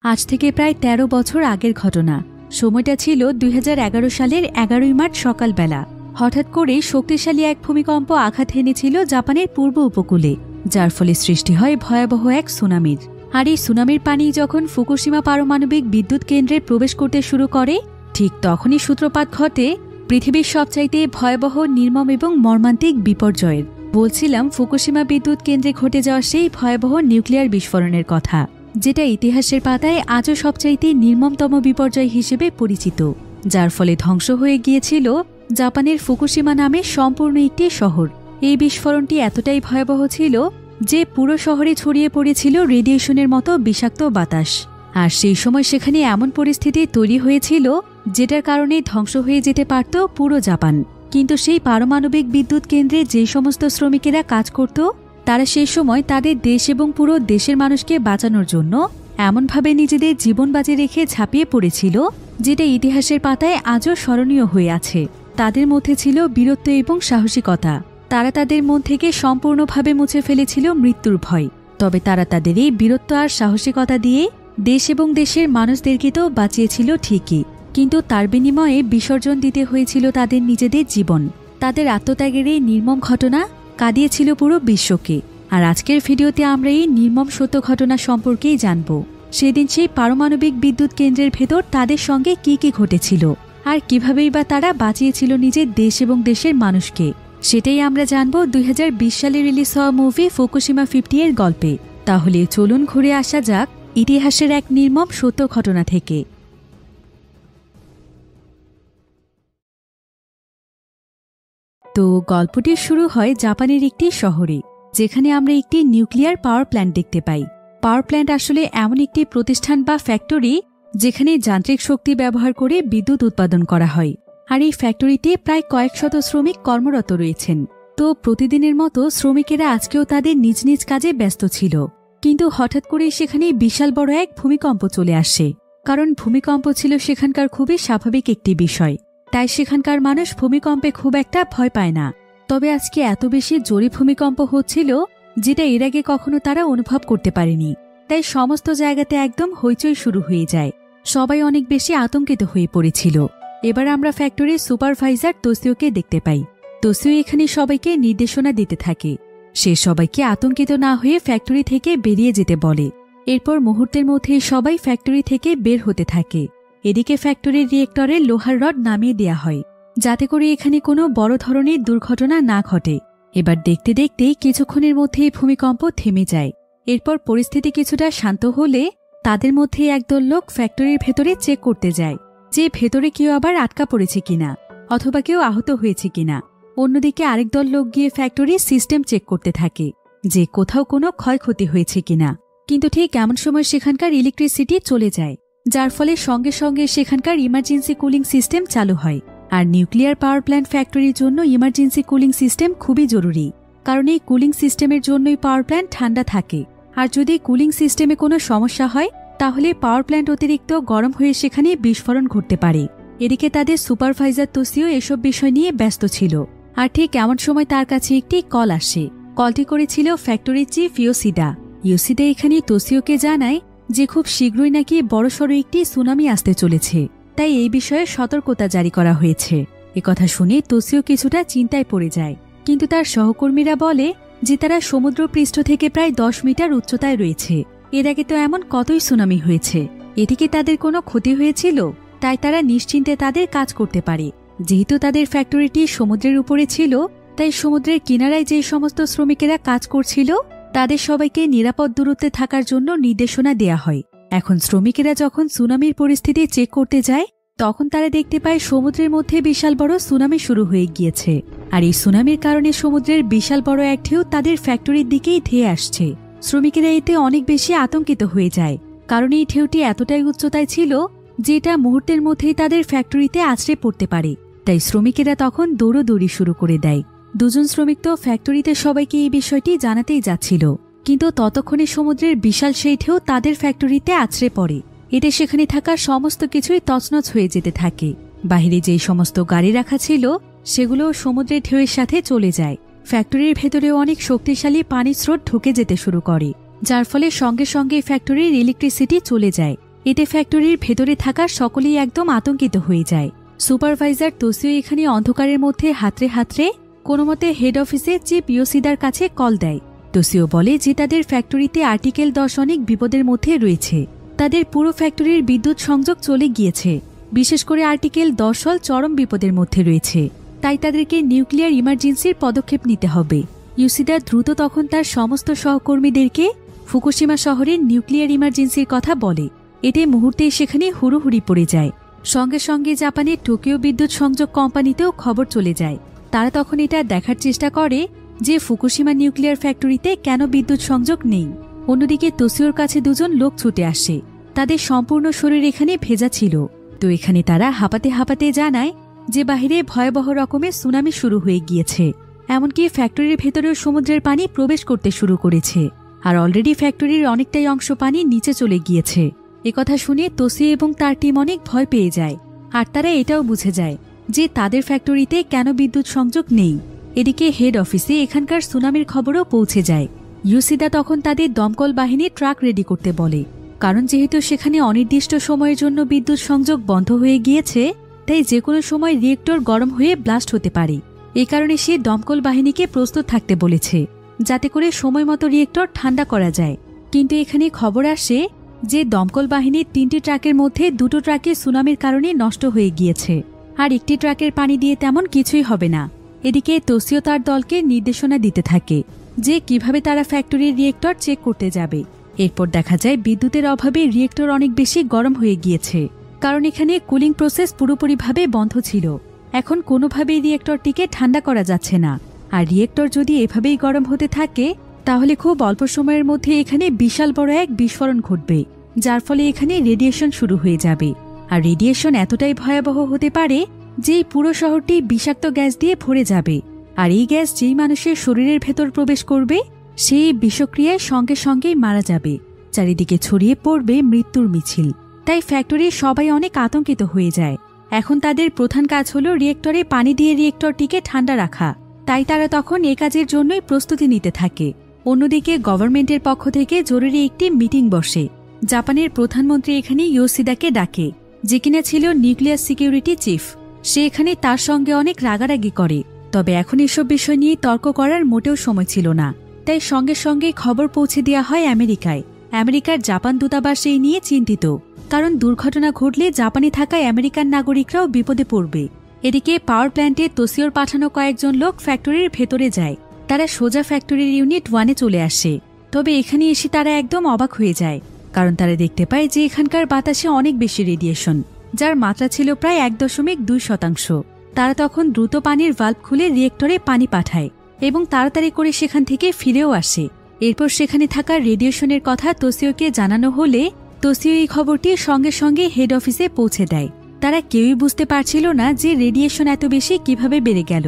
আজ থেকে প্রায় ১৩ বছর আগের ঘটনা। সময়টা ছিল ২০১১ সালের ১১ই মার্চ সকালবেলা। হঠাৎ করে শক্তিশালী এক ভূমিকম্প আঘাত হেনেছিল জাপানের পূর্ব উপকূলে, যার ফলে সৃষ্টি হয় ভয়াবহ এক সুনামির। আর এই সুনামির পানি যখন ফুকুশিমা পারমাণবিক বিদ্যুৎ কেন্দ্রে প্রবেশ করতে শুরু করে, ঠিক তখনই সূত্রপাত ঘটে পৃথিবীর সবচাইতে ভয়াবহ, নির্মম এবং মর্মান্তিক বিপর্যয়ের। বলছিলাম ফুকুশিমা বিদ্যুৎ কেন্দ্রে ঘটে যাওয়া সেই ভয়াবহ নিউক্লিয়ার বিস্ফোরণের কথা, যেটা ইতিহাসের পাতায় আজও সবচাইতে নির্মমতম বিপর্যয় হিসেবে পরিচিত, যার ফলে ধ্বংস হয়ে গিয়েছিল জাপানের ফুকুশিমা নামে সম্পূর্ণ একটি শহর। এই বিস্ফোরণটি এতটাই ভয়াবহ ছিল যে পুরো শহরে ছড়িয়ে পড়েছিল রেডিয়েশনের মতো বিষাক্ত বাতাস। আর সেই সময় সেখানে এমন পরিস্থিতি তৈরি হয়েছিল যেটার কারণে ধ্বংস হয়ে যেতে পারত পুরো জাপান। কিন্তু সেই পারমাণবিক বিদ্যুৎ কেন্দ্রে যে সমস্ত শ্রমিকেরা কাজ করত, তারা সেই সময় তাদের দেশ এবং পুরো দেশের মানুষকে বাঁচানোর জন্য এমনভাবে নিজেদের জীবন বাজি রেখে ঝাঁপিয়ে পড়েছিল, যেটা ইতিহাসের পাতায় আজও স্মরণীয় হয়ে আছে। তাদের মধ্যে ছিল বীরত্ব এবং সাহসিকতা। তারা তাদের মন থেকে সম্পূর্ণভাবে মুছে ফেলেছিল মৃত্যুর ভয়। তবে তারা তাদের এই বীরত্ব আর সাহসিকতা দিয়ে দেশ এবং দেশের মানুষদেরকে তো বাঁচিয়েছিল ঠিকই, কিন্তু তার বিনিময়ে বিসর্জন দিতে হয়েছিল তাদের নিজেদের জীবন। তাদের আত্মত্যাগের এই নির্মম ঘটনা কাঁদিয়েছিল পুরো বিশ্বকে। আর আজকের ভিডিওতে আমরা এই নির্মম সত্য ঘটনা সম্পর্কেই জানব। সেদিন সেই পারমাণবিক বিদ্যুৎ কেন্দ্রের ভেতর তাদের সঙ্গে কি কি ঘটেছিল, আর কিভাবেই বা তারা বাঁচিয়েছিল নিজের দেশ এবং দেশের মানুষকে, সেটাই আমরা জানব ২০২০ সালে রিলিজ হওয়া মুভি ফুকুশিমা 50 এর গল্পে। তাহলে চলুন ঘুরে আসা যাক ইতিহাসের এক নির্মম সত্য ঘটনা থেকে। তো গল্পটি শুরু হয় জাপানের একটি শহরে, যেখানে আমরা একটি নিউক্লিয়ার পাওয়ার প্ল্যান্ট দেখতে পাই। পাওয়ার প্ল্যান্ট আসলে এমন একটি প্রতিষ্ঠান বা ফ্যাক্টরি যেখানে যান্ত্রিক শক্তি ব্যবহার করে বিদ্যুৎ উৎপাদন করা হয়। আর এই ফ্যাক্টরিতে প্রায় কয়েক শত শ্রমিক কর্মরত রয়েছেন। তো প্রতিদিনের মতো শ্রমিকেরা আজকেও তাদের নিজ নিজ কাজে ব্যস্ত ছিল। কিন্তু হঠাৎ করে সেখানে বিশাল বড় এক ভূমিকম্প চলে আসে। কারণ ভূমিকম্প ছিল সেখানকার খুবই স্বাভাবিক একটি বিষয়, তাই সেখানকার মানুষ ভূমিকম্পে খুব একটা ভয় পায় না। তবে আজকে এত বেশি জোরে ভূমিকম্প হচ্ছিল যেটা এর আগে কখনো তারা অনুভব করতে পারেনি। তাই সমস্ত জায়গাতে একদম হইচই শুরু হয়ে যায়। সবাই অনেক বেশি আতঙ্কিত হয়ে পড়েছিল। এবার আমরা ফ্যাক্টরির সুপারভাইজার তোসিওকে দেখতে পাই। তোসিও এখানে সবাইকে নির্দেশনা দিতে থাকে। সে সবাইকে আতঙ্কিত না হয়ে ফ্যাক্টরি থেকে বেরিয়ে যেতে বলে। এরপর মুহূর্তের মধ্যে সবাই ফ্যাক্টরি থেকে বের হতে থাকে। এদিকে ফ্যাক্টরির রিয়েক্টরে লোহার রড নামিয়ে দেয়া হয়, যাতে করে এখানে কোনো বড় ধরনের দুর্ঘটনা না ঘটে। এবার দেখতে দেখতে কিছুক্ষণের মধ্যেই ভূমিকম্প থেমে যায়। এরপর পরিস্থিতি কিছুটা শান্ত হলে তাদের মধ্যে একদল লোক ফ্যাক্টরির ভেতরে চেক করতে যায় যে ভেতরে কেউ আবার আটকা পড়েছে কিনা, অথবা কেউ আহত হয়েছে কিনা। অন্যদিকে আরেক দল লোক গিয়ে ফ্যাক্টরির সিস্টেম চেক করতে থাকে যে কোথাও কোনো ক্ষয়ক্ষতি হয়েছে কিনা। কিন্তু ঠিক এমন সময় সেখানকার ইলেকট্রিসিটি চলে যায়, যার ফলে সঙ্গে সঙ্গে সেখানকার ইমার্জেন্সি কুলিং সিস্টেম চালু হয়। আর নিউক্লিয়ার পাওয়ার প্ল্যান্ট ফ্যাক্টরির জন্য ইমার্জেন্সি কুলিং সিস্টেম খুবই জরুরি, কারণ এই কুলিং সিস্টেমের জন্যই পাওয়ার প্ল্যান্ট ঠান্ডা থাকে। আর যদি কুলিং সিস্টেমে কোনো সমস্যা হয়, তাহলে পাওয়ার প্ল্যান্ট অতিরিক্ত গরম হয়ে সেখানে বিস্ফোরণ ঘটতে পারে। এদিকে তাদের সুপারভাইজার তোসিও এসব বিষয় নিয়ে ব্যস্ত ছিল। আর ঠিক এমন সময় তার কাছে একটি কল আসে। কলটি করেছিল ফ্যাক্টরির চিফ ইয়োশিদা। ইয়োশিদা এখানে তোসিওকে জানায় যে খুব শীঘ্রই নাকি বড়সড় একটি সুনামি আসতে চলেছে, তাই এই বিষয়ে সতর্কতা জারি করা হয়েছে। একথা শুনে তোসিও কিছুটা চিন্তায় পড়ে যায়। কিন্তু তার সহকর্মীরা বলে যে তারা সমুদ্রপৃষ্ঠ থেকে প্রায় 10 মিটার উচ্চতায় রয়েছে। এর আগে তো এমন কতই সুনামি হয়েছে, এদিকে তাদের কোনো ক্ষতি হয়েছিল, তাই তারা নিশ্চিন্তে তাদের কাজ করতে পারে। যেহেতু তাদের ফ্যাক্টরিটি সমুদ্রের উপরে ছিল, তাই সমুদ্রের কিনারায় যে সমস্ত শ্রমিকেরা কাজ করছিল তাদের সবাইকে নিরাপদ দূরত্বে থাকার জন্য নির্দেশনা দেয়া হয়। এখন শ্রমিকেরা যখন সুনামির পরিস্থিতি চেক করতে যায়, তখন তারা দেখতে পায় সমুদ্রের মধ্যে বিশাল বড় সুনামি শুরু হয়ে গিয়েছে। আর এই সুনামির কারণে সমুদ্রের বিশাল বড় এক ঢেউ তাদের ফ্যাক্টরির দিকেই ধেয়ে আসছে। শ্রমিকেরা এতে অনেক বেশি আতঙ্কিত হয়ে যায়, কারণ এই ঢেউটি এতটাই উচ্চতায় ছিল যেটা মুহূর্তের মধ্যেই তাদের ফ্যাক্টরিতে আছড়ে পড়তে পারে। তাই শ্রমিকেরা তখন দৌড়দৌড়ি শুরু করে দেয়। দুজন শ্রমিক তো ফ্যাক্টরিতে সবাইকে এই বিষয়টি জানাতেই যাচ্ছিল, কিন্তু ততক্ষণে সমুদ্রের বিশাল সেই ঢেউ তাদের ফ্যাক্টরিতে আছড়ে পড়ে। এতে সেখানে থাকা সমস্ত কিছুই তছনছ হয়ে যেতে থাকে। বাহিরে যেই সমস্ত গাড়ি রাখা ছিল সেগুলো সমুদ্রের ঢেউয়ের সাথে চলে যায়। ফ্যাক্টরির ভেতরেও অনেক শক্তিশালী পানির স্রোত ঢুকে যেতে শুরু করে, যার ফলে সঙ্গে সঙ্গে ফ্যাক্টরির ইলেকট্রিসিটি চলে যায়। এতে ফ্যাক্টরির ভেতরে থাকা সকলেই একদম আতঙ্কিত হয়ে যায়। সুপারভাইজার তোসিও এখানে অন্ধকারের মধ্যে হাতড়ে হাতড়ে কোনোমতে হেড অফিসে চিফ ইয়োশিদার কাছে কল দেয়। তোসিও বলে যে তাদের ফ্যাক্টরিতে আর্টিকেল 10 অনেক বিপদের মধ্যে রয়েছে। তাদের পুরো ফ্যাক্টরির বিদ্যুৎ সংযোগ চলে গিয়েছে, বিশেষ করে আর্টিকেল 10 চরম বিপদের মধ্যে রয়েছে, তাই তাদেরকে নিউক্লিয়ার ইমার্জেন্সির পদক্ষেপ নিতে হবে। ইয়োশিদা দ্রুত তখন তার সমস্ত সহকর্মীদেরকে ফুকুশিমা শহরের নিউক্লিয়ার ইমার্জেন্সির কথা বলে। এতে মুহূর্তে সেখানে হুড়োহুড়ি পড়ে যায়। সঙ্গে সঙ্গে জাপানের টোকিও বিদ্যুৎ সংযোগ কোম্পানিতেও খবর চলে যায়। তারা তখন এটা দেখার চেষ্টা করে যে ফুকুশিমা নিউক্লিয়ার ফ্যাক্টরিতে কেন বিদ্যুৎ সংযোগ নেই। অন্যদিকে তোসিওর কাছে দুজন লোক ছুটে আসে। তাদের সম্পূর্ণ শরীর এখানে ভেজা ছিল। তো এখানে তারা হাঁপাতে হাঁপাতে জানায় যে বাহিরে ভয়াবহ রকমের সুনামি শুরু হয়ে গিয়েছে। এমনকি ফ্যাক্টরির ভেতরেও সমুদ্রের পানি প্রবেশ করতে শুরু করেছে, আর অলরেডি ফ্যাক্টরির অনেকটাই অংশ পানি নিচে চলে গিয়েছে। একথা শুনে তোসিও এবং তার টিম অনেক ভয় পেয়ে যায়, আর তারা এটাও বুঝে যায় যে তাদের ফ্যাক্টরিতে কেন বিদ্যুৎ সংযোগ নেই। এদিকে হেড অফিসে এখানকার সুনামির খবরও পৌঁছে যায়। ইয়োশিদা তখন তাদের দমকল বাহিনীর ট্রাক রেডি করতে বলে, কারণ যেহেতু সেখানে অনির্দিষ্ট সময়ের জন্য বিদ্যুৎ সংযোগ বন্ধ হয়ে গিয়েছে, তাই যে কোনো সময় রিয়েক্টর গরম হয়ে ব্লাস্ট হতে পারে। এই কারণে সে দমকল বাহিনীকে প্রস্তুত থাকতে বলেছে, যাতে করে সময় মতো রিয়েক্টর ঠান্ডা করা যায়। কিন্তু এখানে খবর আসে যে দমকল বাহিনীর 3টি ট্রাকের মধ্যে 2টো ট্রাকে সুনামির কারণে নষ্ট হয়ে গিয়েছে, আর একটি ট্রাকের পানি দিয়ে তেমন কিছুই হবে না। এদিকে তোসিও তার দলকে নির্দেশনা দিতে থাকে যে কিভাবে তারা ফ্যাক্টরির রিয়েক্টর চেক করতে যাবে। এরপর দেখা যায় বিদ্যুতের অভাবে রিয়েক্টর অনেক বেশি গরম হয়ে গিয়েছে, কারণ এখানে কুলিং প্রসেস পুরোপুরিভাবে বন্ধ ছিল। এখন কোনোভাবেই রিয়েক্টরটিকে ঠান্ডা করা যাচ্ছে না, আর রিয়েক্টর যদি এভাবেই গরম হতে থাকে তাহলে খুব অল্প সময়ের মধ্যে এখানে বিশাল বড় এক বিস্ফোরণ ঘটবে, যার ফলে এখানে রেডিয়েশন শুরু হয়ে যাবে। আর রেডিয়েশন এতটাই ভয়াবহ হতে পারে যে এই পুরো শহরটি বিষাক্ত গ্যাস দিয়ে ভরে যাবে, আর এই গ্যাস যেই মানুষের শরীরের ভেতর প্রবেশ করবে সেই বিষক্রিয়ায় সঙ্গে সঙ্গেই মারা যাবে। চারিদিকে ছড়িয়ে পড়বে মৃত্যুর মিছিল। তাই ফ্যাক্টরির সবাই অনেক আতঙ্কিত হয়ে যায়। এখন তাদের প্রধান কাজ হলো রিয়েক্টরে পানি দিয়ে রিয়েক্টরটিকে ঠান্ডা রাখা, তাই তারা তখন এ কাজের জন্যই প্রস্তুতি নিতে থাকে। অন্যদিকে গভর্নমেন্টের পক্ষ থেকে জরুরি একটি মিটিং বসে। জাপানের প্রধানমন্ত্রী এখানে ইয়োশিদাকে ডাকে, যে কিনা ছিল নিউক্লিয়ার সিকিউরিটি চিফ। সে এখানে তার সঙ্গে অনেক রাগারাগি করে, তবে এখন এসব বিষয় নিয়ে তর্ক করার মোটেও সময় ছিল না। তাই সঙ্গে সঙ্গে খবর পৌঁছে দেওয়া হয় আমেরিকায়। আমেরিকার জাপান দূতাবাস এই নিয়ে চিন্তিত, কারণ দুর্ঘটনা ঘটলে জাপানে থাকা আমেরিকান নাগরিকরাও বিপদে পড়বে। এদিকে পাওয়ার প্ল্যান্টে তোসিওর পাঠানো কয়েকজন লোক ফ্যাক্টরির ভেতরে যায়। তারা সোজা ফ্যাক্টরির ইউনিট 1-এ চলে আসে। তবে এখানে এসে তারা একদম অবাক হয়ে যায়, কারণ তারা দেখতে পায় যে এখানকার বাতাসে অনেক বেশি রেডিয়েশন, যার মাত্রা ছিল প্রায় 1.2%। তারা তখন দ্রুত পানির ভাল্ব খুলে রিয়েক্টরে পানি পাঠায় এবং তাড়াতাড়ি করে সেখান থেকে ফিরেও আসে। এরপর সেখানে থাকা রেডিয়েশনের কথা তোসিওকে জানানো হলে তোসিও এই খবরটি সঙ্গে সঙ্গে হেড অফিসে পৌঁছে দেয়। তারা কেউই বুঝতে পারছিল না যে রেডিয়েশন এত বেশি কিভাবে বেড়ে গেল।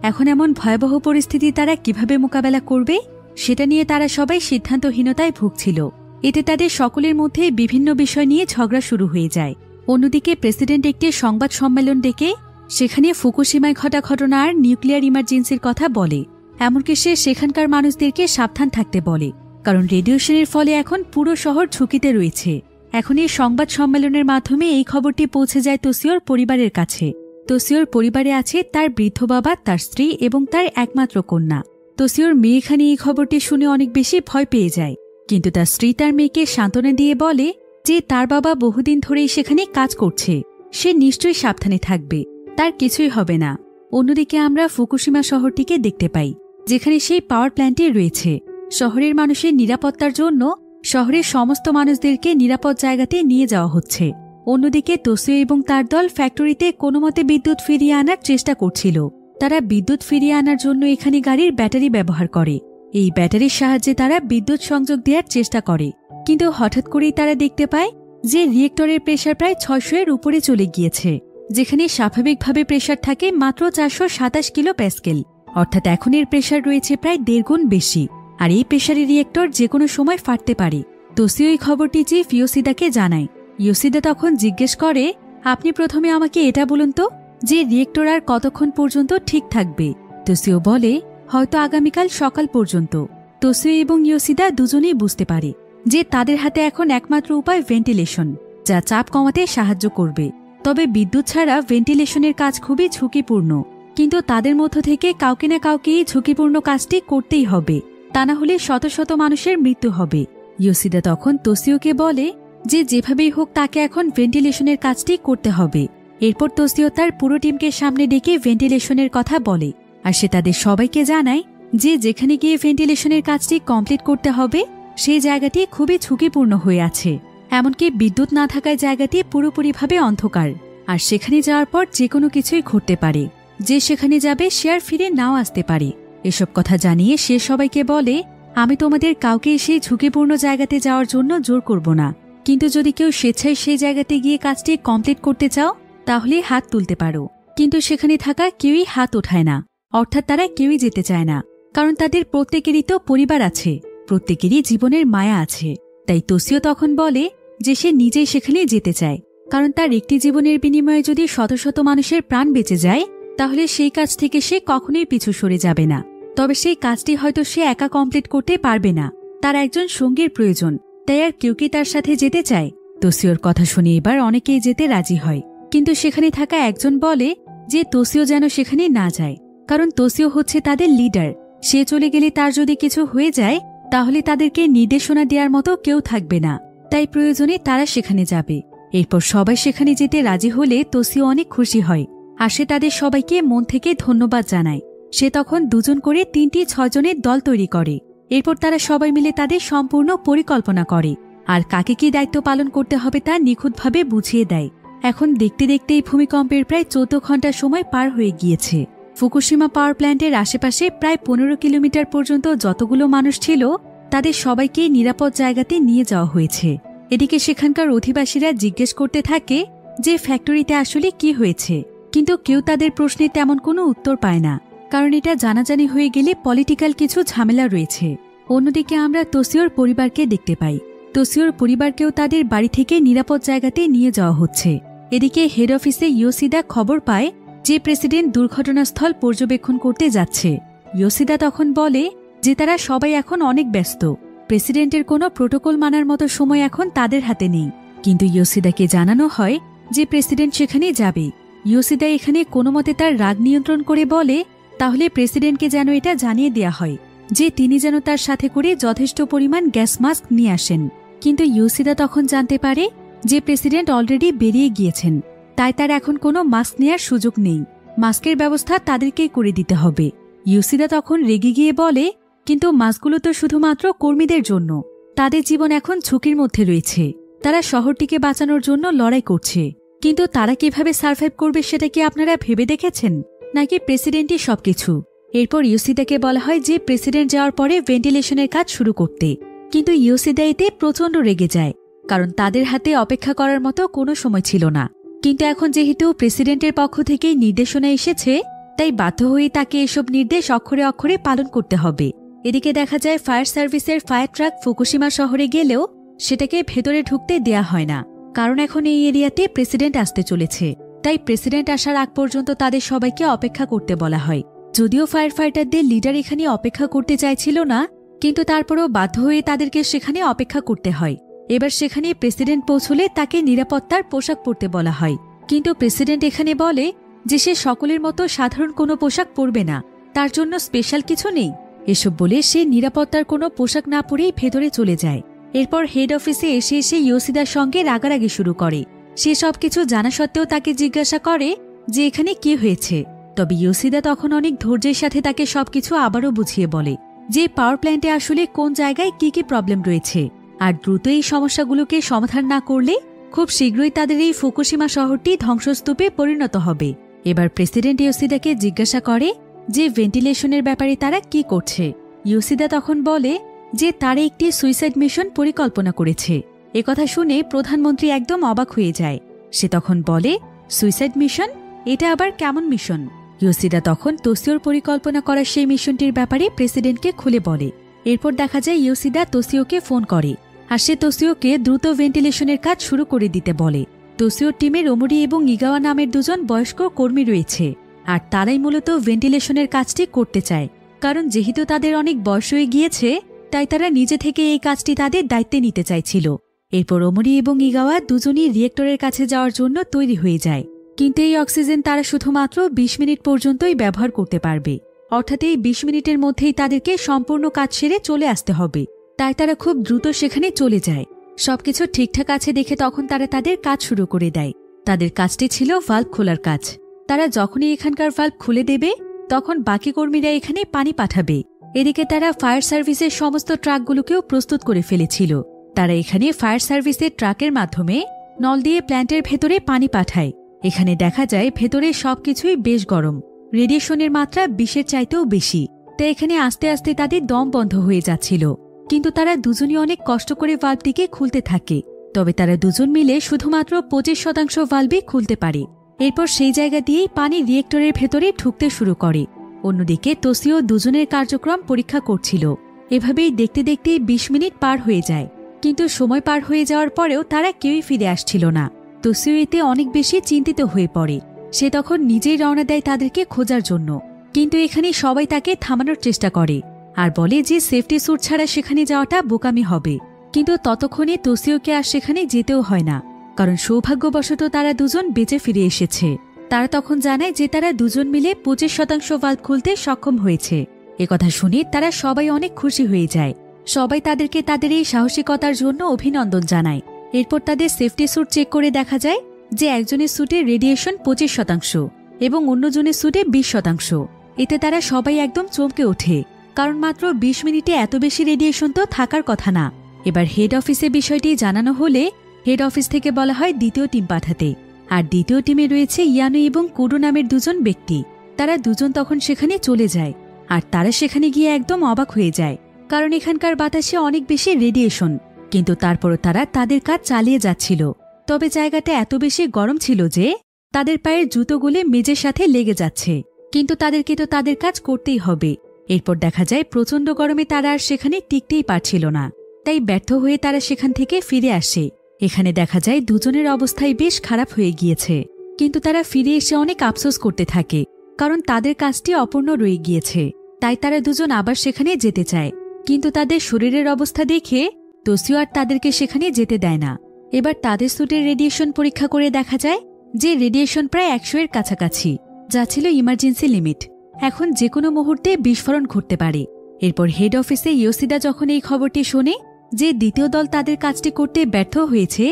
এখন এমন ভয়াবহ পরিস্থিতি তারা কিভাবে মোকাবেলা করবে সেটা নিয়ে তারা সবাই সিদ্ধান্তহীনতায় ভুগছিল। এতে তাদের সকলের মধ্যে বিভিন্ন বিষয় নিয়ে ঝগড়া শুরু হয়ে যায়। অন্যদিকে প্রেসিডেন্ট একটি সংবাদ সম্মেলন ডেকে সেখানে ফুকুশিমায় ঘটা ঘটনা আর নিউক্লিয়ার ইমার্জেন্সির কথা বলে। এমনকি সে সেখানকার মানুষদেরকে সাবধান থাকতে বলে, কারণ রেডিয়েশনের ফলে এখন পুরো শহর ঝুঁকিতে রয়েছে। এখন এই সংবাদ সম্মেলনের মাধ্যমে এই খবরটি পৌঁছে যায় তোসিওর পরিবারের কাছে। তোসিওর পরিবারে আছে তার বৃদ্ধ বাবা, তার স্ত্রী এবং তার একমাত্র কন্যা। তোসিওর মেয়ে এখানে এই খবরটি শুনে অনেক বেশি ভয় পেয়ে যায়, কিন্তু তার স্ত্রী তার মেয়েকে সান্ত্বনা দিয়ে বলে যে তার বাবা বহুদিন ধরেই সেখানে কাজ করছে, সে নিশ্চয়ই সাবধানে থাকবে, তার কিছুই হবে না। অন্যদিকে আমরা ফুকুশিমা শহরটিকে দেখতে পাই, যেখানে সেই পাওয়ার প্ল্যান্টটি রয়েছে। শহরের মানুষের নিরাপত্তার জন্য শহরের সমস্ত মানুষদেরকে নিরাপদ জায়গাতে নিয়ে যাওয়া হচ্ছে। অন্যদিকে তোসিও এবং তার দল ফ্যাক্টরিতে কোনোমতে বিদ্যুৎ ফিরিয়ে আনার চেষ্টা করছিল। তারা বিদ্যুৎ ফিরিয়ে আনার জন্য এখানে গাড়ির ব্যাটারি ব্যবহার করে। এই ব্যাটারির সাহায্যে তারা বিদ্যুৎ সংযোগ দেওয়ার চেষ্টা করে, কিন্তু হঠাৎ করেই তারা দেখতে পায় যে রিয়েক্টরের প্রেসার প্রায় 600-এর উপরে চলে গিয়েছে, যেখানে স্বাভাবিকভাবে প্রেসার থাকে মাত্র 427 কিলো প্যাসকেল। অর্থাৎ এখন এর প্রেসার রয়েছে প্রায় 1.5 গুণ বেশি, আর এই প্রেসারে রিয়েক্টর যে কোনো সময় ফাটতে পারে। তোসিও এই খবরটি চিফ ইয়োশিদাকে জানায়। ইয়োশিদা তখন জিজ্ঞেস করে, আপনি প্রথমে আমাকে এটা বলুন তো যে রিয়েক্টর আর কতক্ষণ পর্যন্ত ঠিক থাকবে? তোসিও বলে, হয়তো আগামীকাল সকাল পর্যন্ত। তোসিও এবং ইয়োশিদা দুজনেই বুঝতে পারে যে তাদের হাতে এখন একমাত্র উপায় ভেন্টিলেশন, যা চাপ কমাতে সাহায্য করবে। তবে বিদ্যুৎ ছাড়া ভেন্টিলেশনের কাজ খুবই ঝুঁকিপূর্ণ, কিন্তু তাদের মধ্য থেকে কাউকে না কাউকে এই ঝুঁকিপূর্ণ কাজটি করতেই হবে, তা না হলে শত শত মানুষের মৃত্যু হবে। ইয়োশিদা তখন তোশিওকে বলে যে যেভাবেই হোক তাকে এখন ভেন্টিলেশনের কাজটি করতে হবে। এরপর তোশিও তার পুরো টিমকে সামনে ডেকে ভেন্টিলেশনের কথা বলে, আর সে তাদের সবাইকে জানায় যে যেখানে গিয়ে ভেন্টিলেশনের কাজটি কমপ্লিট করতে হবে সেই জায়গাটি খুবই ঝুঁকিপূর্ণ হয়ে আছে। এমনকি বিদ্যুৎ না থাকায় জায়গাটি পুরোপুরিভাবে অন্ধকার, আর সেখানে যাওয়ার পর যে কোনো কিছুই ঘটতে পারে। যে সেখানে যাবে সে আর ফিরে নাও আসতে পারে। এসব কথা জানিয়ে সে সবাইকে বলে, আমি তোমাদের কাউকে সেই ঝুঁকিপূর্ণ জায়গাতে যাওয়ার জন্য জোর করব না, কিন্তু যদি কেউ স্বেচ্ছায় সেই জায়গাতে গিয়ে কাজটি কমপ্লিট করতে চাও তাহলে হাত তুলতে পারো। কিন্তু সেখানে থাকা কেউই হাত ওঠায় না, অর্থাৎ তারা কেউই যেতে চায় না, কারণ তাদের প্রত্যেকেরই তো পরিবার আছে, প্রত্যেকেরই জীবনের মায়া আছে। তাই তোশিও তখন বলে যে সে নিজেই সেখানে যেতে চায়, কারণ তার একটি জীবনের বিনিময়ে যদি শত শত মানুষের প্রাণ বেঁচে যায় তাহলে সেই কাজ থেকে সে কখনোই পিছু সরে যাবে না। তবে সেই কাজটি হয়তো সে একা কমপ্লিট করতে পারবে না, তার একজন সঙ্গীর প্রয়োজন। তাই আর কেউ কি তার সাথে যেতে চায়? তোশিওর কথা শুনে এবার অনেকেই যেতে রাজি হয়, কিন্তু সেখানে থাকা একজন বলে যে তোশিও যেন সেখানে না যায়, কারণ তোশিও হচ্ছে তাদের লিডার। সে চলে গেলে তার যদি কিছু হয়ে যায় তাহলে তাদেরকে নির্দেশনা দেওয়ার মতো কেউ থাকবে না, তাই প্রয়োজনে তারা সেখানে যাবে। এরপর সবাই সেখানে যেতে রাজি হলে তোশিও অনেক খুশি হয়, আর সে তাদের সবাইকে মন থেকে ধন্যবাদ জানায়। সে তখন 2 জন করে 3টি 6 জনের দল তৈরি করে। এরপর তারা সবাই মিলে তাদের সম্পূর্ণ পরিকল্পনা করে, আর কাকে কি দায়িত্ব পালন করতে হবে তা নিখুঁতভাবে বুঝিয়ে দেয়। এখন দেখতে দেখতে এই ভূমিকম্পের প্রায় 14 ঘন্টা সময় পার হয়ে গিয়েছে। ফুকুশিমা পাওয়ার প্ল্যান্টের আশেপাশে প্রায় 15 কিলোমিটার পর্যন্ত যতগুলো মানুষ ছিল তাদের সবাইকে নিরাপদ জায়গাতে নিয়ে যাওয়া হয়েছে। এদিকে সেখানকার অধিবাসীরা জিজ্ঞেস করতে থাকে যে ফ্যাক্টরিতে আসলে কি হয়েছে, কিন্তু কেউ তাদের প্রশ্নে তেমন কোনো উত্তর পায় না, কারণ এটা জানাজানি হয়ে গেলে পলিটিক্যাল কিছু ঝামেলা রয়েছে। অন্যদিকে আমরা তোশিওর পরিবারকে দেখতে পাই। তোশিওর পরিবারকেও তাদের বাড়ি থেকে নিরাপদ জায়গাতে নিয়ে যাওয়া হচ্ছে। এদিকে হেড অফিসে ইয়োশিদা খবর পায় যে প্রেসিডেন্ট দুর্ঘটনাস্থল পর্যবেক্ষণ করতে যাচ্ছে। ইয়োশিদা তখন বলে যে তারা সবাই এখন অনেক ব্যস্ত, প্রেসিডেন্টের কোনো প্রোটোকল মানার মতো সময় এখন তাদের হাতে নেই। কিন্তু ইয়োশিদাকে জানানো হয় যে প্রেসিডেন্ট সেখানে যাবে। ইয়োশিদা এখানে কোনো মতে তার রাগ নিয়ন্ত্রণ করে বলে তাহলে প্রেসিডেন্টকে যেন এটা জানিয়ে দেয়া হয় যে তিনি যেন তার সাথে করে যথেষ্ট পরিমাণ গ্যাস মাস্ক নিয়ে আসেন। কিন্তু ইয়োশিদা তখন জানতে পারে যে প্রেসিডেন্ট অলরেডি বেরিয়ে গিয়েছেন, তাই তার এখন কোনো মাস্ক নেয়ার সুযোগ নেই। মাস্কের ব্যবস্থা তাদেরকেই করে দিতে হবে। ইয়োশিদা তখন রেগে গিয়ে বলে, কিন্তু মাস্কগুলো তো শুধুমাত্র কর্মীদের জন্য, তাদের জীবন এখন ঝুঁকির মধ্যে রয়েছে, তারা শহরটিকে বাঁচানোর জন্য লড়াই করছে, কিন্তু তারা কিভাবে সার্ভাইভ করবে সেটা কি আপনারা ভেবে দেখেছেন, নাকি প্রেসিডেন্টই সবকিছু? এরপর ইয়োশিদাকে বলা হয় যে প্রেসিডেন্ট যাওয়ার পরে ভেন্টিলেশনের কাজ শুরু করতে, কিন্তু ইয়োশিদা এতে প্রচণ্ড রেগে যায়, কারণ তাদের হাতে অপেক্ষা করার মতো কোনো সময় ছিল না। কিন্তু এখন যেহেতু প্রেসিডেন্টের পক্ষ থেকেই নির্দেশনা এসেছে, তাই বাধ্য হয়ে তাকে এসব নির্দেশ অক্ষরে অক্ষরে পালন করতে হবে। এদিকে দেখা যায় ফায়ার সার্ভিসের ফায়ার ট্রাক ফুকুশিমা শহরে গেলেও সেটাকে ভেতরে ঢুকতে দেয়া হয় না, কারণ এখন এই এরিয়াতে প্রেসিডেন্ট আসতে চলেছে। তাই প্রেসিডেন্ট আসার আগ পর্যন্ত তাদের সবাইকে অপেক্ষা করতে বলা হয়। যদিও ফায়ার ফাইটারদের লিডার এখানে অপেক্ষা করতে চাইছিল না, কিন্তু তারপরও বাধ্য হয়ে তাদেরকে সেখানে অপেক্ষা করতে হয়। এবার সেখানে প্রেসিডেন্ট পৌঁছলে তাকে নিরাপত্তার পোশাক পরতে বলা হয়, কিন্তু প্রেসিডেন্ট এখানে বলে যে সে সকলের মতো সাধারণ কোনো পোশাক পরবে না, তার জন্য স্পেশাল কিছু নেই। এসব বলে সে নিরাপত্তার কোনো পোশাক না পরেই ভেতরে চলে যায়। এরপর হেড অফিসে এসে এসে ইয়োশিদার সঙ্গে রাগারাগি শুরু করে। সে সবকিছু জানা সত্ত্বেও তাকে জিজ্ঞাসা করে যে এখানে কি হয়েছে। তবে ইয়োশিদা তখন অনেক ধৈর্যের সাথে তাকে সবকিছু আবারও বুঝিয়ে বলে যে পাওয়ার প্ল্যান্টে আসলে কোন জায়গায় কি কি প্রবলেম রয়েছে, আর দ্রুত এই সমস্যাগুলোকে সমাধান না করলে খুব শীঘ্রই তাদের এই ফুকুশিমা শহরটি ধ্বংসস্তূপে পরিণত হবে। এবার প্রেসিডেন্ট ইয়োশিদাকে জিজ্ঞাসা করে যে ভেন্টিলেশনের ব্যাপারে তারা কি করছে। ইয়োশিদা তখন বলে যে তারা একটি সুইসাইড মিশন পরিকল্পনা করেছে। একথা শুনে প্রধানমন্ত্রী একদম অবাক হয়ে যায়। সে তখন বলে, সুইসাইড মিশন? এটা আবার কেমন মিশন? ইয়োশিদা তখন তোশিওর পরিকল্পনা করা সেই মিশনটির ব্যাপারে প্রেসিডেন্টকে খুলে বলে। এরপর দেখা যায় ইয়োশিদা তোশিওকে ফোন করে, আর সে তোশিওকে দ্রুত ভেন্টিলেশনের কাজ শুরু করে দিতে বলে। তোশিওর টিমের ওমরি এবং ইগাওয়া নামের 2 জন বয়স্ক কর্মী রয়েছে, আর তারাই মূলত ভেন্টিলেশনের কাজটি করতে চায়, কারণ যেহেতু তাদের অনেক বয়স হয়ে গিয়েছে তাই তারা নিজে থেকে এই কাজটি তাদের দায়িত্বে নিতে চাইছিল। এরপর ওমরি এবং ইগাওয়া দুজনই রিয়েক্টরের কাছে যাওয়ার জন্য তৈরি হয়ে যায়, কিন্তু এই অক্সিজেন তারা শুধুমাত্র ২০ মিনিট পর্যন্তই ব্যবহার করতে পারবে, অর্থাৎ এই ২০ মিনিটের মধ্যেই তাদেরকে সম্পূর্ণ কাজ সেরে চলে আসতে হবে। তাই তারা খুব দ্রুত সেখানে চলে যায়। সবকিছু ঠিকঠাক আছে দেখে তখন তারা তাদের কাজ শুরু করে দেয়। তাদের কাজটি ছিল ভাল্ব খোলার কাজ। তারা যখনই এখানকার ভাল্ব খুলে দেবে তখন বাকি কর্মীরা এখানে পানি পাঠাবে। এদিকে তারা ফায়ার সার্ভিসের সমস্ত ট্রাকগুলোকেও প্রস্তুত করে ফেলেছিল। তারা এখানে ফায়ার সার্ভিসের ট্রাকের মাধ্যমে নল দিয়ে প্ল্যান্টের ভেতরে পানি পাঠায়। এখানে দেখা যায় ভেতরে সবকিছুই বেশ গরম, রেডিয়েশনের মাত্রা ২০-এর চাইতেও বেশি। তাই এখানে আস্তে আস্তে তাদের দম বন্ধ হয়ে যাচ্ছিল, কিন্তু তারা দুজনই অনেক কষ্ট করে ভাল্বটিকে খুলতে থাকে। তবে তারা দুজন মিলে শুধুমাত্র ২৫% ভাল্বই খুলতে পারে। এরপর সেই জায়গা দিয়েই পানি রিয়েক্টরের ভেতরে ঢুকতে শুরু করে। অন্যদিকে তোসিও দুজনের কার্যক্রম পরীক্ষা করছিল। এভাবেই দেখতে দেখতে ২০ মিনিট পার হয়ে যায়, কিন্তু সময় পার হয়ে যাওয়ার পরেও তারা কেউই ফিরে আসছিল না। তোসিও এতে অনেক বেশি চিন্তিত হয়ে পড়ে। সে তখন নিজেই রওনা দেয় তাদেরকে খোঁজার জন্য, কিন্তু এখানে সবাই তাকে থামানোর চেষ্টা করে আর বলে যে সেফটি স্যুট ছাড়া সেখানে যাওয়াটা বোকামি হবে। কিন্তু ততক্ষণে তোসিওকে আর সেখানে যেতেও হয় না, কারণ সৌভাগ্যবশত তারা দুজন বেঁচে ফিরে এসেছে। তারা তখন জানায় যে তারা দুজন মিলে ২৫% ভাল্ব খুলতে সক্ষম হয়েছে। একথা শুনে তারা সবাই অনেক খুশি হয়ে যায়। সবাই তাদেরকে তাদের এই সাহসিকতার জন্য অভিনন্দন জানায়। এরপর তাদের সেফটি স্যুট চেক করে দেখা যায় যে একজনের স্যুটে রেডিয়েশন ২৫% এবং অন্যজনের স্যুটে ২০%। এতে তারা সবাই একদম চমকে ওঠে, কারণ মাত্র ২০ মিনিটে এত বেশি রেডিয়েশন তো থাকার কথা না। এবার হেড অফিসে বিষয়টি জানানো হলে হেড অফিস থেকে বলা হয় দ্বিতীয় টিম পাঠাতে। আর দ্বিতীয় টিমে রয়েছে ইয়ানু এবং কুডো নামের দুজন ব্যক্তি। তারা দুজন তখন সেখানে চলে যায়, আর তারা সেখানে গিয়ে একদম অবাক হয়ে যায়, কারণ এখানকার বাতাসে অনেক বেশি রেডিয়েশন। কিন্তু তারপরও তারা তাদের কাজ চালিয়ে যাচ্ছিল। তবে জায়গাটা এত বেশি গরম ছিল যে তাদের পায়ের জুতোগুলো মেঝের সাথে লেগে যাচ্ছে, কিন্তু তাদেরকে তো তাদের কাজ করতেই হবে। এরপর দেখা যায় প্রচণ্ড গরমে তারা আর সেখানে টিকতেই পারছিল না, তাই ব্যর্থ হয়ে তারা সেখান থেকে ফিরে আসে। এখানে দেখা যায় দুজনের অবস্থাই বেশ খারাপ হয়ে গিয়েছে, কিন্তু তারা ফিরে এসে অনেক আফসোস করতে থাকে, কারণ তাদের কাজটি অপূর্ণ রয়ে গিয়েছে। তাই তারা দুজন আবার সেখানে যেতে চায়, কিন্তু তাদের শরীরের অবস্থা দেখে তোসিও আর তাদেরকে সেখানে যেতে দেয় না। এবার তাদের স্যুটের রেডিয়েশন পরীক্ষা করে দেখা যায় যে রেডিয়েশন প্রায় ১০০-এর কাছাকাছি, যা ছিল ইমার্জেন্সি লিমিট। এখন যে কোনো মুহূর্তে বিস্ফোরণ ঘটতে পারে। এরপর হেড অফিসে ইয়োশিদা যখন এই খবরটি শোনে যে দ্বিতীয় দল তাদের কাজটি করতে ব্যর্থ হয়েছে,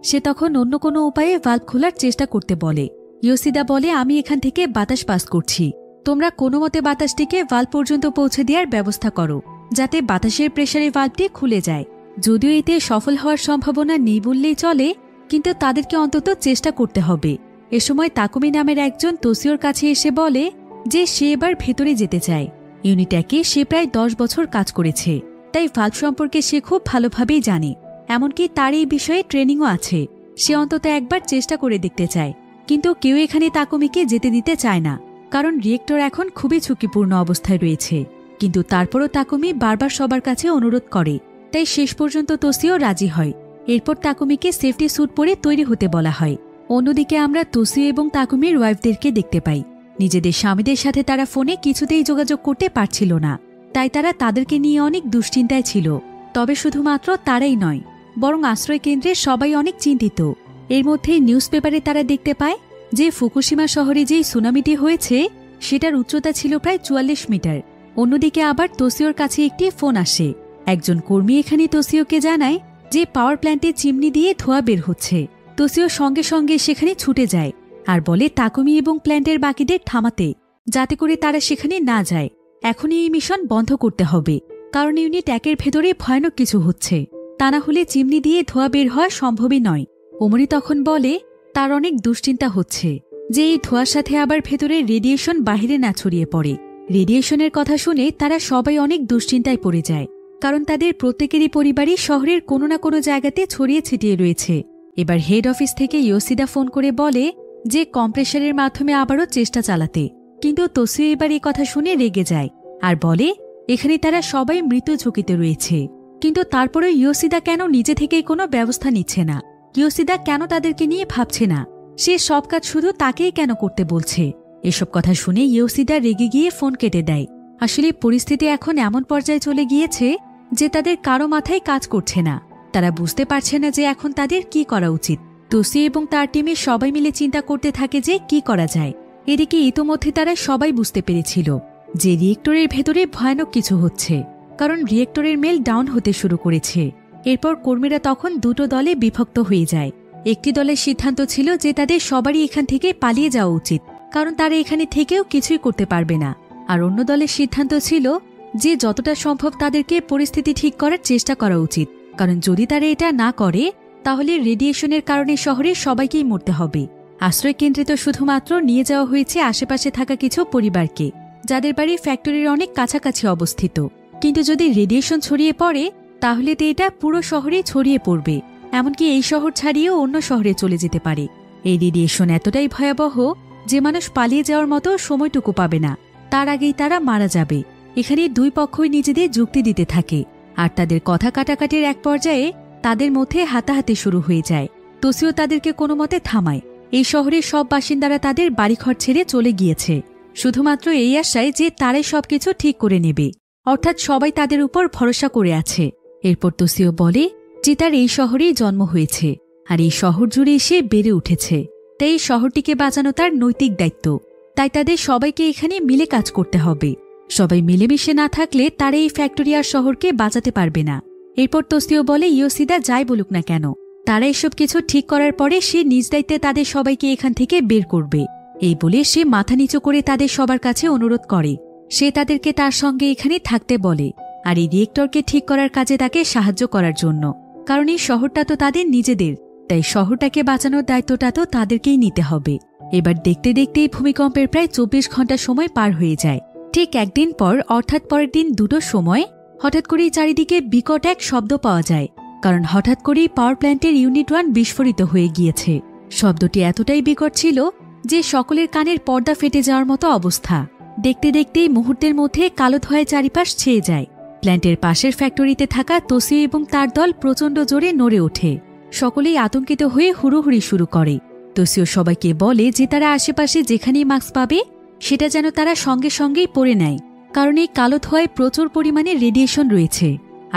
সে তখন অন্য কোনো উপায়ে ভাল্ব খোলার চেষ্টা করতে বলে। ইয়োশিদা বলে, আমি এখান থেকে বাতাস পাস করছি, তোমরা কোনো মতে বাতাসটিকে ভাল্ব পর্যন্ত পৌঁছে দেওয়ার ব্যবস্থা করো, যাতে বাতাসের প্রেসারে ভাল্বটি খুলে যায়। যদিও এতে সফল হওয়ার সম্ভাবনা নেই বললেই চলে, কিন্তু তাদেরকে অন্তত চেষ্টা করতে হবে। এ সময় তাকুমি নামের একজন তোসিওর কাছে এসে বলে যে সে এবার ভেতরে যেতে চায়। ইউনিট্যাকে সে প্রায় ১০ বছর কাজ করেছে, তাই ভাল্ব সম্পর্কে সে খুব ভালোভাবেই জানে। এমনকি তার এই বিষয়ে ট্রেনিংও আছে। সে অন্তত একবার চেষ্টা করে দেখতে চায়, কিন্তু কেউ এখানে তাকুমিকে যেতে দিতে চায় না, কারণ রিয়েক্টর এখন খুবই ঝুঁকিপূর্ণ অবস্থায় রয়েছে। কিন্তু তারপরও তাকুমি বারবার সবার কাছে অনুরোধ করে, তাই শেষ পর্যন্ত তোসিও রাজি হয়। এরপর তাকুমিকে সেফটি স্যুট পরে তৈরি হতে বলা হয়। অন্যদিকে আমরা তোসিও এবং তাকুমির ওয়াইফদেরকে দেখতে পাই। নিজেদের স্বামীদের সাথে তারা ফোনে কিছুতেই যোগাযোগ করতে পারছিল না, তাই তারা তাদেরকে নিয়ে অনেক দুশ্চিন্তায় ছিল। তবে শুধুমাত্র তারাই নয়, বরং আশ্রয় কেন্দ্রে সবাই অনেক চিন্তিত। এর মধ্যেই নিউজ পেপারে তারা দেখতে পায় যে ফুকুশিমা শহরে যেই সুনামিটি হয়েছে সেটার উচ্চতা ছিল প্রায় ৪৪ মিটার। অন্যদিকে আবার তোসিওর কাছে একটি ফোন আসে। একজন কর্মী এখানে তোসিওকে জানায় যে পাওয়ার প্ল্যান্টে চিমনি দিয়ে ধোঁয়া বের হচ্ছে। তোসিও সঙ্গে সঙ্গে সেখানে ছুটে যায় আর বলে তাকুমি এবং প্ল্যান্টের বাকিদের থামাতে, যাতে করে তারা সেখানে না যায়। এখনই এই মিশন বন্ধ করতে হবে, কারণ ইউনিট ১-এর ভেতরে ভয়ানক কিছু হচ্ছে। তা না হলে চিমনি দিয়ে ধোঁয়া বের হওয়া সম্ভবই নয়। ওমরি তখন বলে তার অনেক দুশ্চিন্তা হচ্ছে যে এই ধোঁয়ার সাথে আবার ভেতরে রেডিয়েশন বাহিরে না ছড়িয়ে পড়ে। রেডিয়েশনের কথা শুনে তারা সবাই অনেক দুশ্চিন্তায় পড়ে যায়, কারণ তাদের প্রত্যেকেরই পরিবারই শহরের কোনো না কোনো জায়গাতে ছড়িয়ে ছিটিয়ে রয়েছে। এবার হেড অফিস থেকে ইয়োশিদা ফোন করে বলে যে কম্প্রেসারের মাধ্যমে আবারও চেষ্টা চালাতে, কিন্তু তোসিও এবার এই কথা শুনে রেগে যায় আর বলে এখানে তারা সবাই মৃত্যু ঝুঁকিতে রয়েছে। কিন্তু তারপরে ইয়োশিদা কেন নিজে থেকেই কোনো ব্যবস্থা নিচ্ছে না? ইয়োশিদা কেন তাদেরকে নিয়ে ভাবছে না? সে সব কাজ শুধু তাকেই কেন করতে বলছে? এসব কথা শুনে ইয়োশিদা রেগে গিয়ে ফোন কেটে দেয়। আসলে পরিস্থিতি এখন এমন পর্যায়ে চলে গিয়েছে যে তাদের কারো মাথায় কাজ করছে না। তারা বুঝতে পারছে না যে এখন তাদের কি করা উচিত। তোসিও এবং তার টিমের সবাই মিলে চিন্তা করতে থাকে যে কি করা যায়। এদিকে ইতোমধ্যে তারা সবাই বুঝতে পেরেছিল যে রিয়েক্টরের ভেতরে ভয়ানক কিছু হচ্ছে, কারণ রিয়েক্টরের মেল ডাউন হতে শুরু করেছে। এরপর কর্মীরা তখন দুটো দলে বিভক্ত হয়ে যায়। একটি দলের সিদ্ধান্ত ছিল যে তাদের সবারই এখান থেকে পালিয়ে যাওয়া উচিত, কারণ তারা এখানে থেকেও কিছুই করতে পারবে না। আর অন্য দলের সিদ্ধান্ত ছিল যে যতটা সম্ভব তাদেরকে পরিস্থিতি ঠিক করার চেষ্টা করা উচিত, কারণ যদি তারা এটা না করে তাহলে রেডিয়েশনের কারণে শহরের সবাইকেই মরতে হবে। আশ্রয় কেন্দ্রে তো শুধুমাত্র নিয়ে যাওয়া হয়েছে আশেপাশে থাকা কিছু পরিবারকে, যাদের বাড়ি ফ্যাক্টরির অনেক কাছাকাছি অবস্থিত। কিন্তু যদি রেডিয়েশন ছড়িয়ে পড়ে তাহলে তো এটা পুরো শহরে ছড়িয়ে পড়বে, এমনকি এই শহর ছাড়িয়েও অন্য শহরে চলে যেতে পারে। এই রেডিয়েশন এতটাই ভয়াবহ যে মানুষ পালিয়ে যাওয়ার মতো সময়টুকু পাবে না, তার আগেই তারা মারা যাবে। এখানে দুই পক্ষই নিজেদের যুক্তি দিতে থাকে, আর তাদের কথা কাটাকাটির এক পর্যায়ে তাদের মধ্যে হাতাহাতি শুরু হয়ে যায়। তোসিও তাদেরকে কোনো মতে থামায়। এই শহরের সব বাসিন্দারা তাদের বাড়িঘর ছেড়ে চলে গিয়েছে, শুধুমাত্র এই আশায় যে তারাই সবকিছু ঠিক করে নেবে, অর্থাৎ সবাই তাদের উপর ভরসা করে আছে। এরপর তোসিও বলে যে তার এই শহরেই জন্ম হয়েছে আর এই শহর জুড়ে এসে বেড়ে উঠেছে, তাই এই শহরটিকে বাঁচানো তার নৈতিক দায়িত্ব। তাই তাদের সবাইকে এখানে মিলে কাজ করতে হবে। সবাই মিলেমিশে না থাকলে তারা এই ফ্যাক্টরি আর শহরকে বাঁচাতে পারবে না। এরপর তোসিও বলে ইয়োশিদা যাই বলুক না কেন, তারা এসব কিছু ঠিক করার পরে সে নিজ দায়িত্বে তাদের সবাইকে এখান থেকে বের করবে। এই বলে সে মাথা নিচু করে তাদের সবার কাছে অনুরোধ করে। সে তাদেরকে তার সঙ্গে এখানে থাকতে বলে আর এই রিয়েক্টরকে ঠিক করার কাজে তাকে সাহায্য করার জন্য, কারণ এই শহরটা তো তাদের নিজেদের, তাই শহরটাকে বাঁচানোর দায়িত্বটা তো তাদেরকেই নিতে হবে। এবার দেখতে দেখতেই ভূমিকম্পের প্রায় 24 ঘন্টা সময় পার হয়ে যায়। ঠিক একদিন পর, অর্থাৎ পরের দিন 2টোর সময় হঠাৎ করেই চারিদিকে বিকট এক শব্দ পাওয়া যায়, কারণ হঠাৎ করেই পাওয়ার প্ল্যান্টের ইউনিট 1 বিস্ফোরিত হয়ে গিয়েছে। শব্দটি এতটাই বিকট ছিল যে সকলের কানের পর্দা ফেটে যাওয়ার মতো অবস্থা। দেখতে দেখতেই মুহূর্তের মধ্যে কালো ধোঁয়ায় চারিপাশ ছেয়ে যায়। প্ল্যান্টের পাশের ফ্যাক্টরিতে থাকা তোসিও এবং তার দল প্রচণ্ড জোরে নড়ে ওঠে। সকলেই আতঙ্কিত হয়ে হুড়োহুড়ি শুরু করে। তোসিও সবাইকে বলে যে তারা আশেপাশে যেখানেই মাস্ক পাবে সেটা যেন তারা সঙ্গে সঙ্গেই পরে নেয়, কারণ এই কালো ধোঁয়ায় প্রচুর পরিমাণে রেডিয়েশন রয়েছে।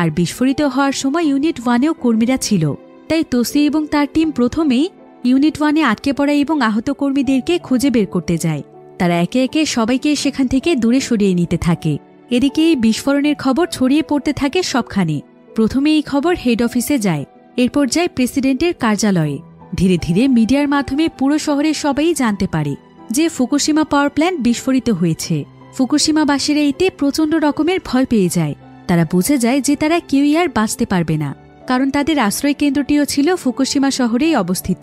আর বিস্ফোরিত হওয়ার সময় ইউনিট 1-এও কর্মীরা ছিল, তাই তোসিও এবং তার টিম প্রথমেই ইউনিট 1-এ আটকে পড়া এবং আহত কর্মীদেরকে খুঁজে বের করতে যায়। তারা একে একে সবাইকে সেখান থেকে দূরে সরিয়ে নিতে থাকে। এদিকে এই বিস্ফোরণের খবর ছড়িয়ে পড়তে থাকে সবখানে। প্রথমে এই খবর হেড অফিসে যায়, এরপর যায় প্রেসিডেন্টের কার্যালয়ে। ধীরে ধীরে মিডিয়ার মাধ্যমে পুরো শহরের সবাই জানতে পারে যে ফুকুশিমা পাওয়ার প্ল্যান্ট বিস্ফোরিত হয়েছে। ফুকুশিমাবাসীরা এতে প্রচণ্ড রকমের ভয় পেয়ে যায়। তারা বুঝে যায় যে তারা কেউই আর বাঁচতে পারবে না, কারণ তাদের আশ্রয় কেন্দ্রটিও ছিল ফুকুশিমা শহরেই অবস্থিত।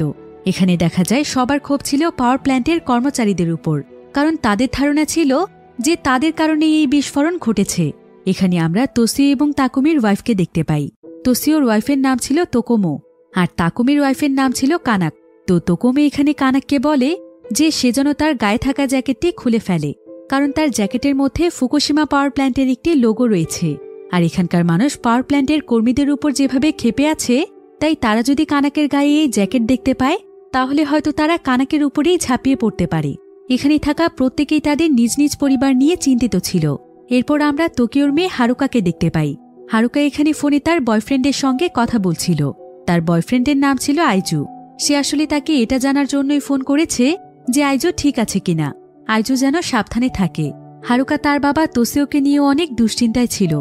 এখানে দেখা যায় সবার ক্ষোভ ছিল পাওয়ার প্ল্যান্টের কর্মচারীদের উপর, কারণ তাদের ধারণা ছিল যে তাদের কারণে এই বিস্ফোরণ ঘটেছে। এখানে আমরা তোসিও এবং তাকুমির ওয়াইফকে দেখতে পাই। তোসিওর ওয়াইফের নাম ছিল তোকোমো আর তাকুমির ওয়াইফের নাম ছিল কানাক। তো তোকোমো এখানে কানাককে বলে যে সে যেন তার গায়ে থাকা জ্যাকেটটি খুলে ফেলে, কারণ তার জ্যাকেটের মধ্যে ফুকুশিমা পাওয়ার প্ল্যান্টের একটি লোগো রয়েছে। আর এখানকার মানুষ পাওয়ার প্ল্যান্টের কর্মীদের উপর যেভাবে ক্ষেপে আছে, তাই তারা যদি কানাকের গায়ে এই জ্যাকেট দেখতে পায় তাহলে হয়তো তারা কানাকের উপরেই ঝাঁপিয়ে পড়তে পারে। এখানে থাকা প্রত্যেকেই তাদের নিজ নিজ পরিবার নিয়ে চিন্তিত ছিল। এরপর আমরা টোকিওর মেয়ে হারুকাকে দেখতে পাই। হারুকা এখানে ফোনে তার বয়ফ্রেন্ডের সঙ্গে কথা বলছিল। তার বয়ফ্রেন্ডের নাম ছিল আইজু। সে আসলে তাকে এটা জানার জন্যই ফোন করেছে যে আইজু ঠিক আছে কিনা, আইজু যেন সাবধানে থাকে। হারুকা তার বাবা তোসিওকে নিয়েও অনেক দুশ্চিন্তায় ছিল।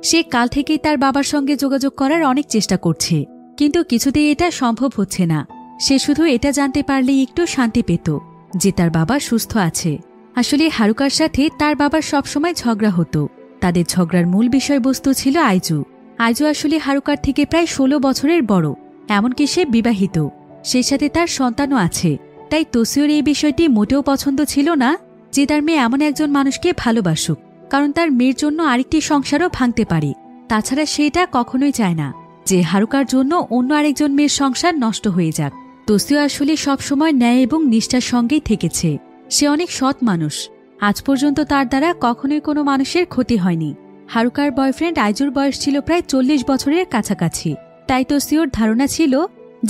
সে কাল থেকেই তার বাবার সঙ্গে যোগাযোগ করার অনেক চেষ্টা করছে, কিন্তু কিছুতেই এটা সম্ভব হচ্ছে না। সে শুধু এটা জানতে পারলেই একটু শান্তি পেত যে তার বাবা সুস্থ আছে। আসলে হারুকার সাথে তার বাবার সবসময় ঝগড়া হতো। তাদের ঝগড়ার মূল বিষয়বস্তু ছিল আইজু। আইজু আসলে হারুকার থেকে প্রায় 16 বছরের বড়, এমনকি সে বিবাহিত, সেই সাথে তার সন্তানও আছে। তাই তোসিওর এই বিষয়টি মোটেও পছন্দ ছিল না যে তার মেয়ে এমন একজন মানুষকে ভালোবাসুক, কারণ তার মেয়ের জন্য আরেকটি সংসারও ভাঙতে পারে। তাছাড়া সেটা কখনোই চায় না যে হারুকার জন্য অন্য আরেকজন মেয়ের সংসার নষ্ট হয়ে যাক। তোসিও আসলে সবসময় ন্যায় এবং নিষ্ঠার সঙ্গেই থেকেছে। সে অনেক সৎ মানুষ। আজ পর্যন্ত তার দ্বারা কখনোই কোনো মানুষের ক্ষতি হয়নি। হারুকার বয়ফ্রেন্ড আইজুর বয়স ছিল প্রায় 40 বছরের কাছাকাছি। তাই তোসিওর ধারণা ছিল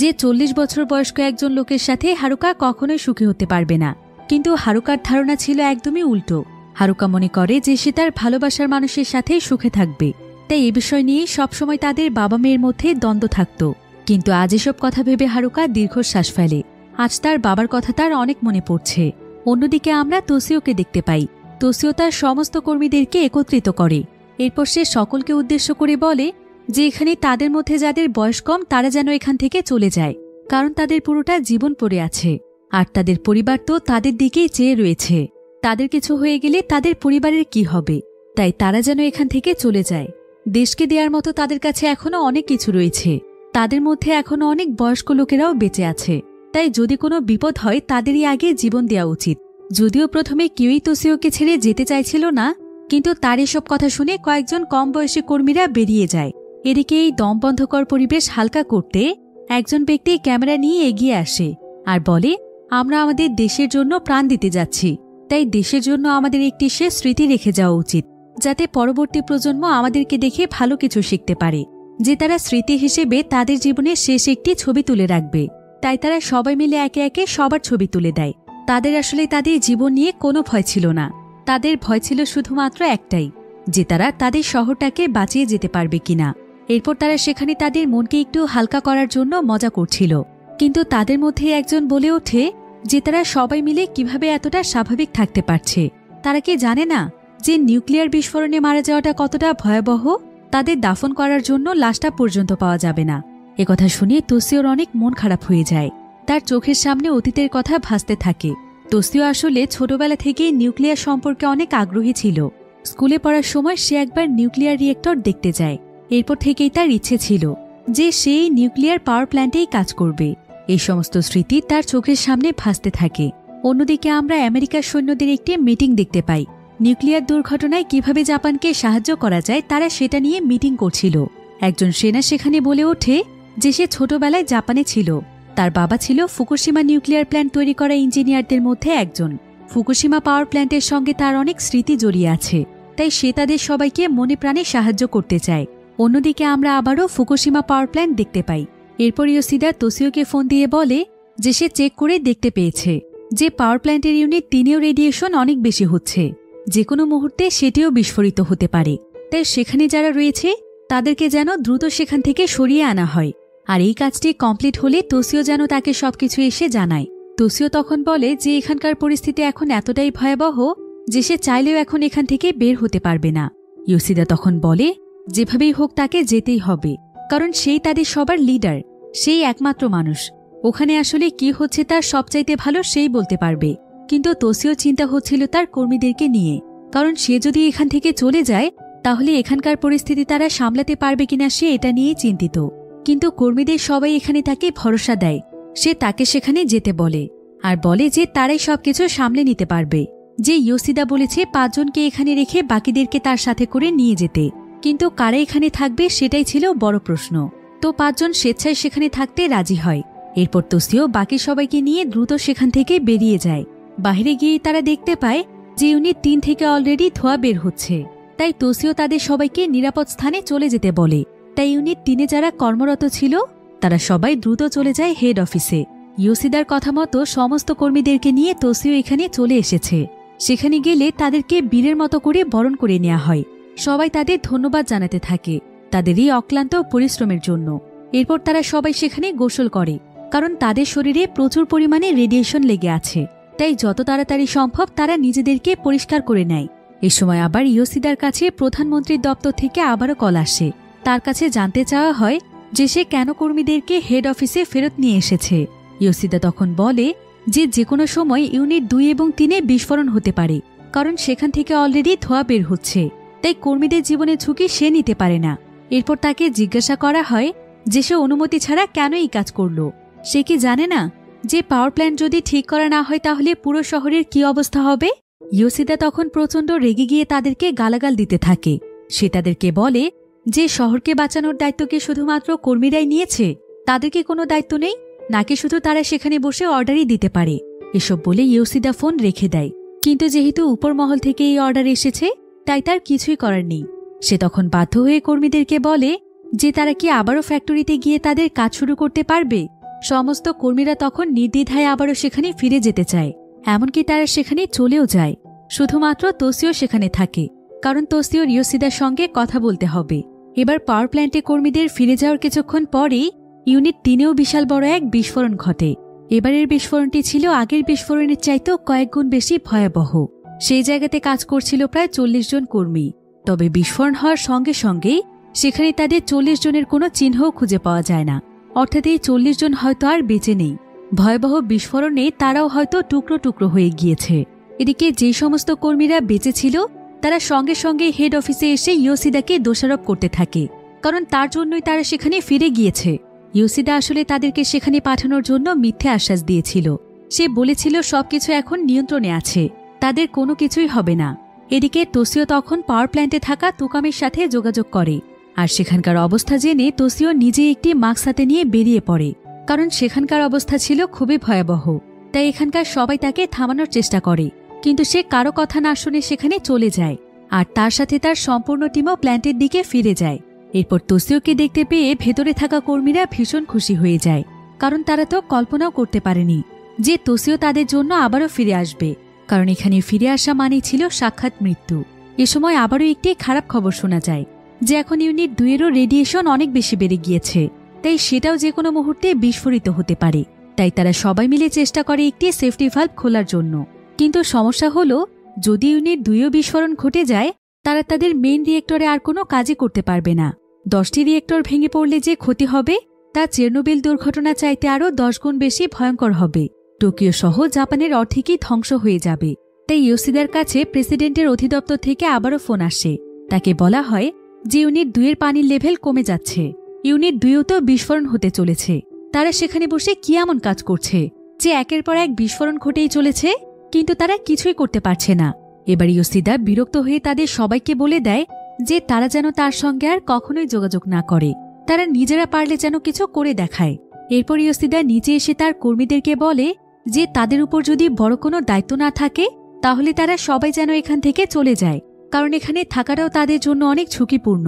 যে 40 বছর বয়স্ক একজন লোকের সাথে হারুকা কখনোই সুখী হতে পারবে না। কিন্তু হারুকার ধারণা ছিল একদমই উল্টো। হারুকা মনে করে যে সে তার ভালোবাসার মানুষের সাথেই সুখে থাকবে। তাই এ বিষয় নিয়ে সবসময় তাদের বাবা মেয়ের মধ্যে দ্বন্দ্ব থাকত। কিন্তু আজ এসব কথা ভেবে হারুকা দীর্ঘশ্বাস ফেলে। আজ তার বাবার কথা তার অনেক মনে পড়ছে। অন্যদিকে আমরা তোসিওকে দেখতে পাই। তোসিও তার সমস্ত কর্মীদেরকে একত্রিত করে। এরপর সে সকলকে উদ্দেশ্য করে বলে যে এখানে তাদের মধ্যে যাদের বয়স কম তারা যেন এখান থেকে চলে যায়, কারণ তাদের পুরোটা জীবন পড়ে আছে, আর তাদের পরিবার তো তাদের দিকেই চেয়ে রয়েছে। তাদের কিছু হয়ে গেলে তাদের পরিবারের কি হবে, তাই তারা যেন এখান থেকে চলে যায়। দেশকে দেওয়ার মতো তাদের কাছে এখনো অনেক কিছু রয়েছে। তাদের মধ্যে এখনো অনেক বয়স্ক লোকেরাও বেঁচে আছে, তাই যদি কোনো বিপদ হয় তাদেরই আগে জীবন দেওয়া উচিত। যদিও প্রথমে কেউই তোসিওকে ছেড়ে যেতে চাইছিল না, কিন্তু তার এসব কথা শুনে কয়েকজন কম বয়সী কর্মীরা বেরিয়ে যায়। এদিকে এই দমবন্ধকর পরিবেশ হালকা করতে একজন ব্যক্তি ক্যামেরা নিয়ে এগিয়ে আসে আর বলে, আমরা আমাদের দেশের জন্য প্রাণ দিতে যাচ্ছি, তাই দেশের জন্য আমাদের একটি শেষ স্মৃতি রেখে যাওয়া উচিত, যাতে পরবর্তী প্রজন্ম আমাদেরকে দেখে ভালো কিছু শিখতে পারে, যে তারা স্মৃতি হিসেবে তাদের জীবনের শেষ একটি ছবি তুলে রাখবে। তাই তারা সবাই মিলে একে একে সবার ছবি তুলে দেয়। তাদের আসলে তাদের জীবন নিয়ে কোনো ভয় ছিল না। তাদের ভয় ছিল শুধুমাত্র একটাই, যে তারা তাদের শহরটাকে বাঁচিয়ে যেতে পারবে কিনা। এরপর তারা সেখানে তাদের মনকে একটু হালকা করার জন্য মজা করছিল। কিন্তু তাদের মধ্যে একজন বলে ওঠে যে তারা সবাই মিলে কিভাবে এতটা স্বাভাবিক থাকতে পারছে। তারা কি জানে না যে নিউক্লিয়ার বিস্ফোরণে মারা যাওয়াটা কতটা ভয়াবহ? তাদের দাফন করার জন্য লাশটা পর্যন্ত পাওয়া যাবে না। একথা শুনে তোসিওর অনেক মন খারাপ হয়ে যায়। তার চোখের সামনে অতীতের কথা ভাসতে থাকে। তোসিও আসলে ছোটবেলা থেকেই নিউক্লিয়ার সম্পর্কে অনেক আগ্রহী ছিল। স্কুলে পড়ার সময় সে একবার নিউক্লিয়ার রিয়েক্টর দেখতে যায়। এরপর থেকেই তার ইচ্ছে ছিল যে সেই নিউক্লিয়ার পাওয়ার প্ল্যান্টেই কাজ করবে। এই সমস্ত স্মৃতি তার চোখের সামনে ভাসতে থাকে। অন্যদিকে আমরা আমেরিকার সৈন্যদের একটি মিটিং দেখতে পাই। নিউক্লিয়ার দুর্ঘটনায় কিভাবে জাপানকে সাহায্য করা যায় তারা সেটা নিয়ে মিটিং করছিল। একজন সেনা সেখানে বলে ওঠে যে সে ছোটবেলায় জাপানে ছিল। তার বাবা ছিল ফুকুশিমা নিউক্লিয়ার প্ল্যান্ট তৈরি করা ইঞ্জিনিয়ারদের মধ্যে একজন। ফুকুশিমা পাওয়ার প্ল্যান্টের সঙ্গে তার অনেক স্মৃতি জড়িয়ে আছে, তাই সে তাদের সবাইকে মনে প্রাণে সাহায্য করতে চায়। অন্যদিকে আমরা আবারও ফুকুশিমা পাওয়ার প্ল্যান্ট দেখতে পাই। এরপর ইয়োশিদা তোসিওকে ফোন দিয়ে বলে যে সে চেক করে দেখতে পেয়েছে যে পাওয়ার প্ল্যান্টের ইউনিট 3-এও রেডিয়েশন অনেক বেশি হচ্ছে। যে কোনো মুহূর্তে সেটিও বিস্ফোরিত হতে পারে, তাই সেখানে যারা রয়েছে তাদেরকে যেন দ্রুত সেখান থেকে সরিয়ে আনা হয়। আর এই কাজটি কমপ্লিট হলে তোসিও যেন তাকে সবকিছু এসে জানায়। তোসিও তখন বলে যে এখানকার পরিস্থিতি এখন এতটাই ভয়াবহ যে সে চাইলেও এখন এখান থেকে বের হতে পারবে না। ইয়োশিদা তখন বলে যেভাবেই হোক তাকে যেতেই হবে, কারণ সেই তাদের সবার লিডার, সেই একমাত্র মানুষ। ওখানে আসলে কি হচ্ছে তার সবচাইতে ভালো সেই বলতে পারবে। কিন্তু তোসিও চিন্তা হচ্ছিল তার কর্মীদেরকে নিয়ে, কারণ সে যদি এখান থেকে চলে যায় তাহলে এখানকার পরিস্থিতি তারা সামলাতে পারবে কিনা সে এটা নিয়েই চিন্তিত। কিন্তু কর্মীদের সবাই এখানে তাকে ভরসা দেয়। সে তাকে সেখানে যেতে বলে আর বলে যে তারাই সবকিছু সামলে নিতে পারবে। যে ইয়োশিদা বলেছে 5 জনকে এখানে রেখে বাকিদেরকে তার সাথে করে নিয়ে যেতে, কিন্তু কারা এখানে থাকবে সেটাই ছিল বড় প্রশ্ন। তো 5 জন স্বেচ্ছায় সেখানে থাকতে রাজি হয়। এরপর তোসিও বাকি সবাইকে নিয়ে দ্রুত সেখান থেকে বেরিয়ে যায়। বাইরে গিয়ে তারা দেখতে পায় যে ইউনিট 3 থেকে অলরেডি ধোঁয়া বের হচ্ছে। তাই তোসিও তাদের সবাইকে নিরাপদ স্থানে চলে যেতে বলে। তাই ইউনিট 3-এ যারা কর্মরত ছিল তারা সবাই দ্রুত চলে যায় হেড অফিসে। ইয়োশিদার কথা মতো সমস্ত কর্মীদেরকে নিয়ে তোসিও এখানে চলে এসেছে। সেখানে গেলে তাদেরকে বীরের মতো করে বরণ করে নেওয়া হয়। সবাই তাদের ধন্যবাদ জানাতে থাকে তাদের এই অক্লান্ত পরিশ্রমের জন্য। এরপর তারা সবাই সেখানে গোসল করে, কারণ তাদের শরীরে প্রচুর পরিমাণে রেডিয়েশন লেগে আছে। তাই যত তাড়াতাড়ি সম্ভব তারা নিজেদেরকে পরিষ্কার করে নেয়। এ সময় আবার ইয়োশিদার কাছে প্রধানমন্ত্রীর দপ্তর থেকে আবারও কল আসে। তার কাছে জানতে চাওয়া হয় যে সে কেন কর্মীদেরকে হেড অফিসে ফেরত নিয়ে এসেছে। ইয়োশিদা তখন বলে যে কোনো সময় ইউনিট 2 এবং 3-এ বিস্ফোরণ হতে পারে, কারণ সেখান থেকে অলরেডি ধোঁয়া বের হচ্ছে। তাই কর্মীদের জীবনের ঝুঁকি সে নিতে পারে না। এরপর তাকে জিজ্ঞাসা করা হয় যে সে অনুমতি ছাড়া কেন এই কাজ করল। সে কি জানে না যে পাওয়ার প্ল্যান্ট যদি ঠিক করা না হয় তাহলে পুরো শহরের কি অবস্থা হবে? ইয়োশিদা তখন প্রচণ্ড রেগে গিয়ে তাদেরকে গালাগাল দিতে থাকে। সে তাদেরকে বলে যে শহরকে বাঁচানোর দায়িত্ব কি শুধুমাত্র কর্মীরাই নিয়েছে? তাদেরকে কোনো দায়িত্ব নেই নাকি শুধু তারা সেখানে বসে অর্ডারই দিতে পারে? এসব বলে ইয়োশিদা ফোন রেখে দেয়। কিন্তু যেহেতু উপর মহল থেকে এই অর্ডার এসেছে তাই তার কিছুই করার নেই। সে তখন বাধ্য হয়ে কর্মীদেরকে বলে যে তারা কি আবারও ফ্যাক্টরিতে গিয়ে তাদের কাজ শুরু করতে পারবে। সমস্ত কর্মীরা তখন নির্দ্বিধায় আবারও সেখানে ফিরে যেতে চায়। এমনকি তারা সেখানে চলেও যায়। শুধুমাত্র তোসিও সেখানে থাকে, কারণ তোসিওর ইয়োশিদার সঙ্গে কথা বলতে হবে। এবার পাওয়ার প্ল্যান্টে কর্মীদের ফিরে যাওয়ার কিছুক্ষণ পরেই ইউনিট 3-এও বিশাল বড় এক বিস্ফোরণ ঘটে। এবারের বিস্ফোরণটি ছিল আগের বিস্ফোরণের চাইতেও কয়েক গুণ বেশি ভয়াবহ। সেই জায়গাতে কাজ করছিল প্রায় 40 জন কর্মী। তবে বিস্ফোরণ হওয়ার সঙ্গে সঙ্গেই সেখানে তাদের 40 জনের কোনো চিহ্নও খুঁজে পাওয়া যায় না। অর্থাৎ এই 40 জন হয়তো আর বেঁচে নেই। ভয়াবহ বিস্ফোরণে তারাও হয়তো টুকরো টুকরো হয়ে গিয়েছে। এদিকে যে সমস্ত কর্মীরা বেঁচে ছিল তারা সঙ্গে সঙ্গে হেড অফিসে এসে ইয়োশিদাকে দোষারোপ করতে থাকে, কারণ তার জন্যই তারা সেখানে ফিরে গিয়েছে। ইয়োশিদা আসলে তাদেরকে সেখানে পাঠানোর জন্য মিথ্যে আশ্বাস দিয়েছিল। সে বলেছিল সবকিছু এখন নিয়ন্ত্রণে আছে, তাদের কোনো কিছুই হবে না। এদিকে তোসিও তখন পাওয়ার প্ল্যান্টে থাকা তুকামের সাথে যোগাযোগ করে, আর সেখানকার অবস্থা জেনে তোসিও নিজে একটি মাস্ক হাতে নিয়ে বেরিয়ে পড়ে, কারণ সেখানকার অবস্থা ছিল খুবই ভয়াবহ। তাই এখানকার সবাই তাকে থামানোর চেষ্টা করে, কিন্তু সে কারো কথা না শুনে সেখানে চলে যায়, আর তার সাথে তার সম্পূর্ণ টিমও প্ল্যান্টের দিকে ফিরে যায়। এরপর তোসিওকে দেখতে পেয়ে ভেতরে থাকা কর্মীরা ভীষণ খুশি হয়ে যায়, কারণ তারা তো কল্পনাও করতে পারেনি যে তোসিও তাদের জন্য আবারও ফিরে আসবে, কারণ এখানে ফিরে আসা মানেই ছিল সাক্ষাৎ মৃত্যু। এ সময় আবারও একটি খারাপ খবর শোনা যায় যে এখন ইউনিট 2-এরও রেডিয়েশন অনেক বেশি বেড়ে গিয়েছে, তাই সেটাও যে কোনো মুহূর্তে বিস্ফোরিত হতে পারে। তাই তারা সবাই মিলে চেষ্টা করে একটি সেফটি ভালভ খোলার জন্য। কিন্তু সমস্যা হলো, যদি ইউনিট 2-এও বিস্ফোরণ ঘটে যায় তারা তাদের মেইন রিয়েক্টরে আর কোনো কাজই করতে পারবে না। 10টি রিয়েক্টর ভেঙে পড়লে যে ক্ষতি হবে তা চেরনোবিল দুর্ঘটনা চাইতে আরও 10 গুণ বেশি ভয়ঙ্কর হবে। টোকিও সহ জাপানের অর্ধেকই ধ্বংস হয়ে যাবে। তাই ইয়োশিদার কাছে প্রেসিডেন্টের অধিদপ্তর থেকে আবারও ফোন আসে। তাকে বলা হয় যে ইউনিট 2-এর পানির লেভেল কমে যাচ্ছে, ইউনিট 2-এও তো বিস্ফোরণ হতে চলেছে। তারা সেখানে বসে কি এমন কাজ করছে যে একের পর এক বিস্ফোরণ ঘটেই চলেছে, কিন্তু তারা কিছুই করতে পারছে না। এবার ইয়োশিদা বিরক্ত হয়ে তাদের সবাইকে বলে দেয় যে তারা যেন তার সঙ্গে আর কখনোই যোগাযোগ না করে, তারা নিজেরা পারলে যেন কিছু করে দেখায়। এরপর ইয়োশিদা নিচে এসে তার কর্মীদেরকে বলে যে তাদের উপর যদি বড় কোনো দায়িত্ব না থাকে তাহলে তারা সবাই যেন এখান থেকে চলে যায়, কারণ এখানে থাকাটাও তাদের জন্য অনেক ঝুঁকিপূর্ণ।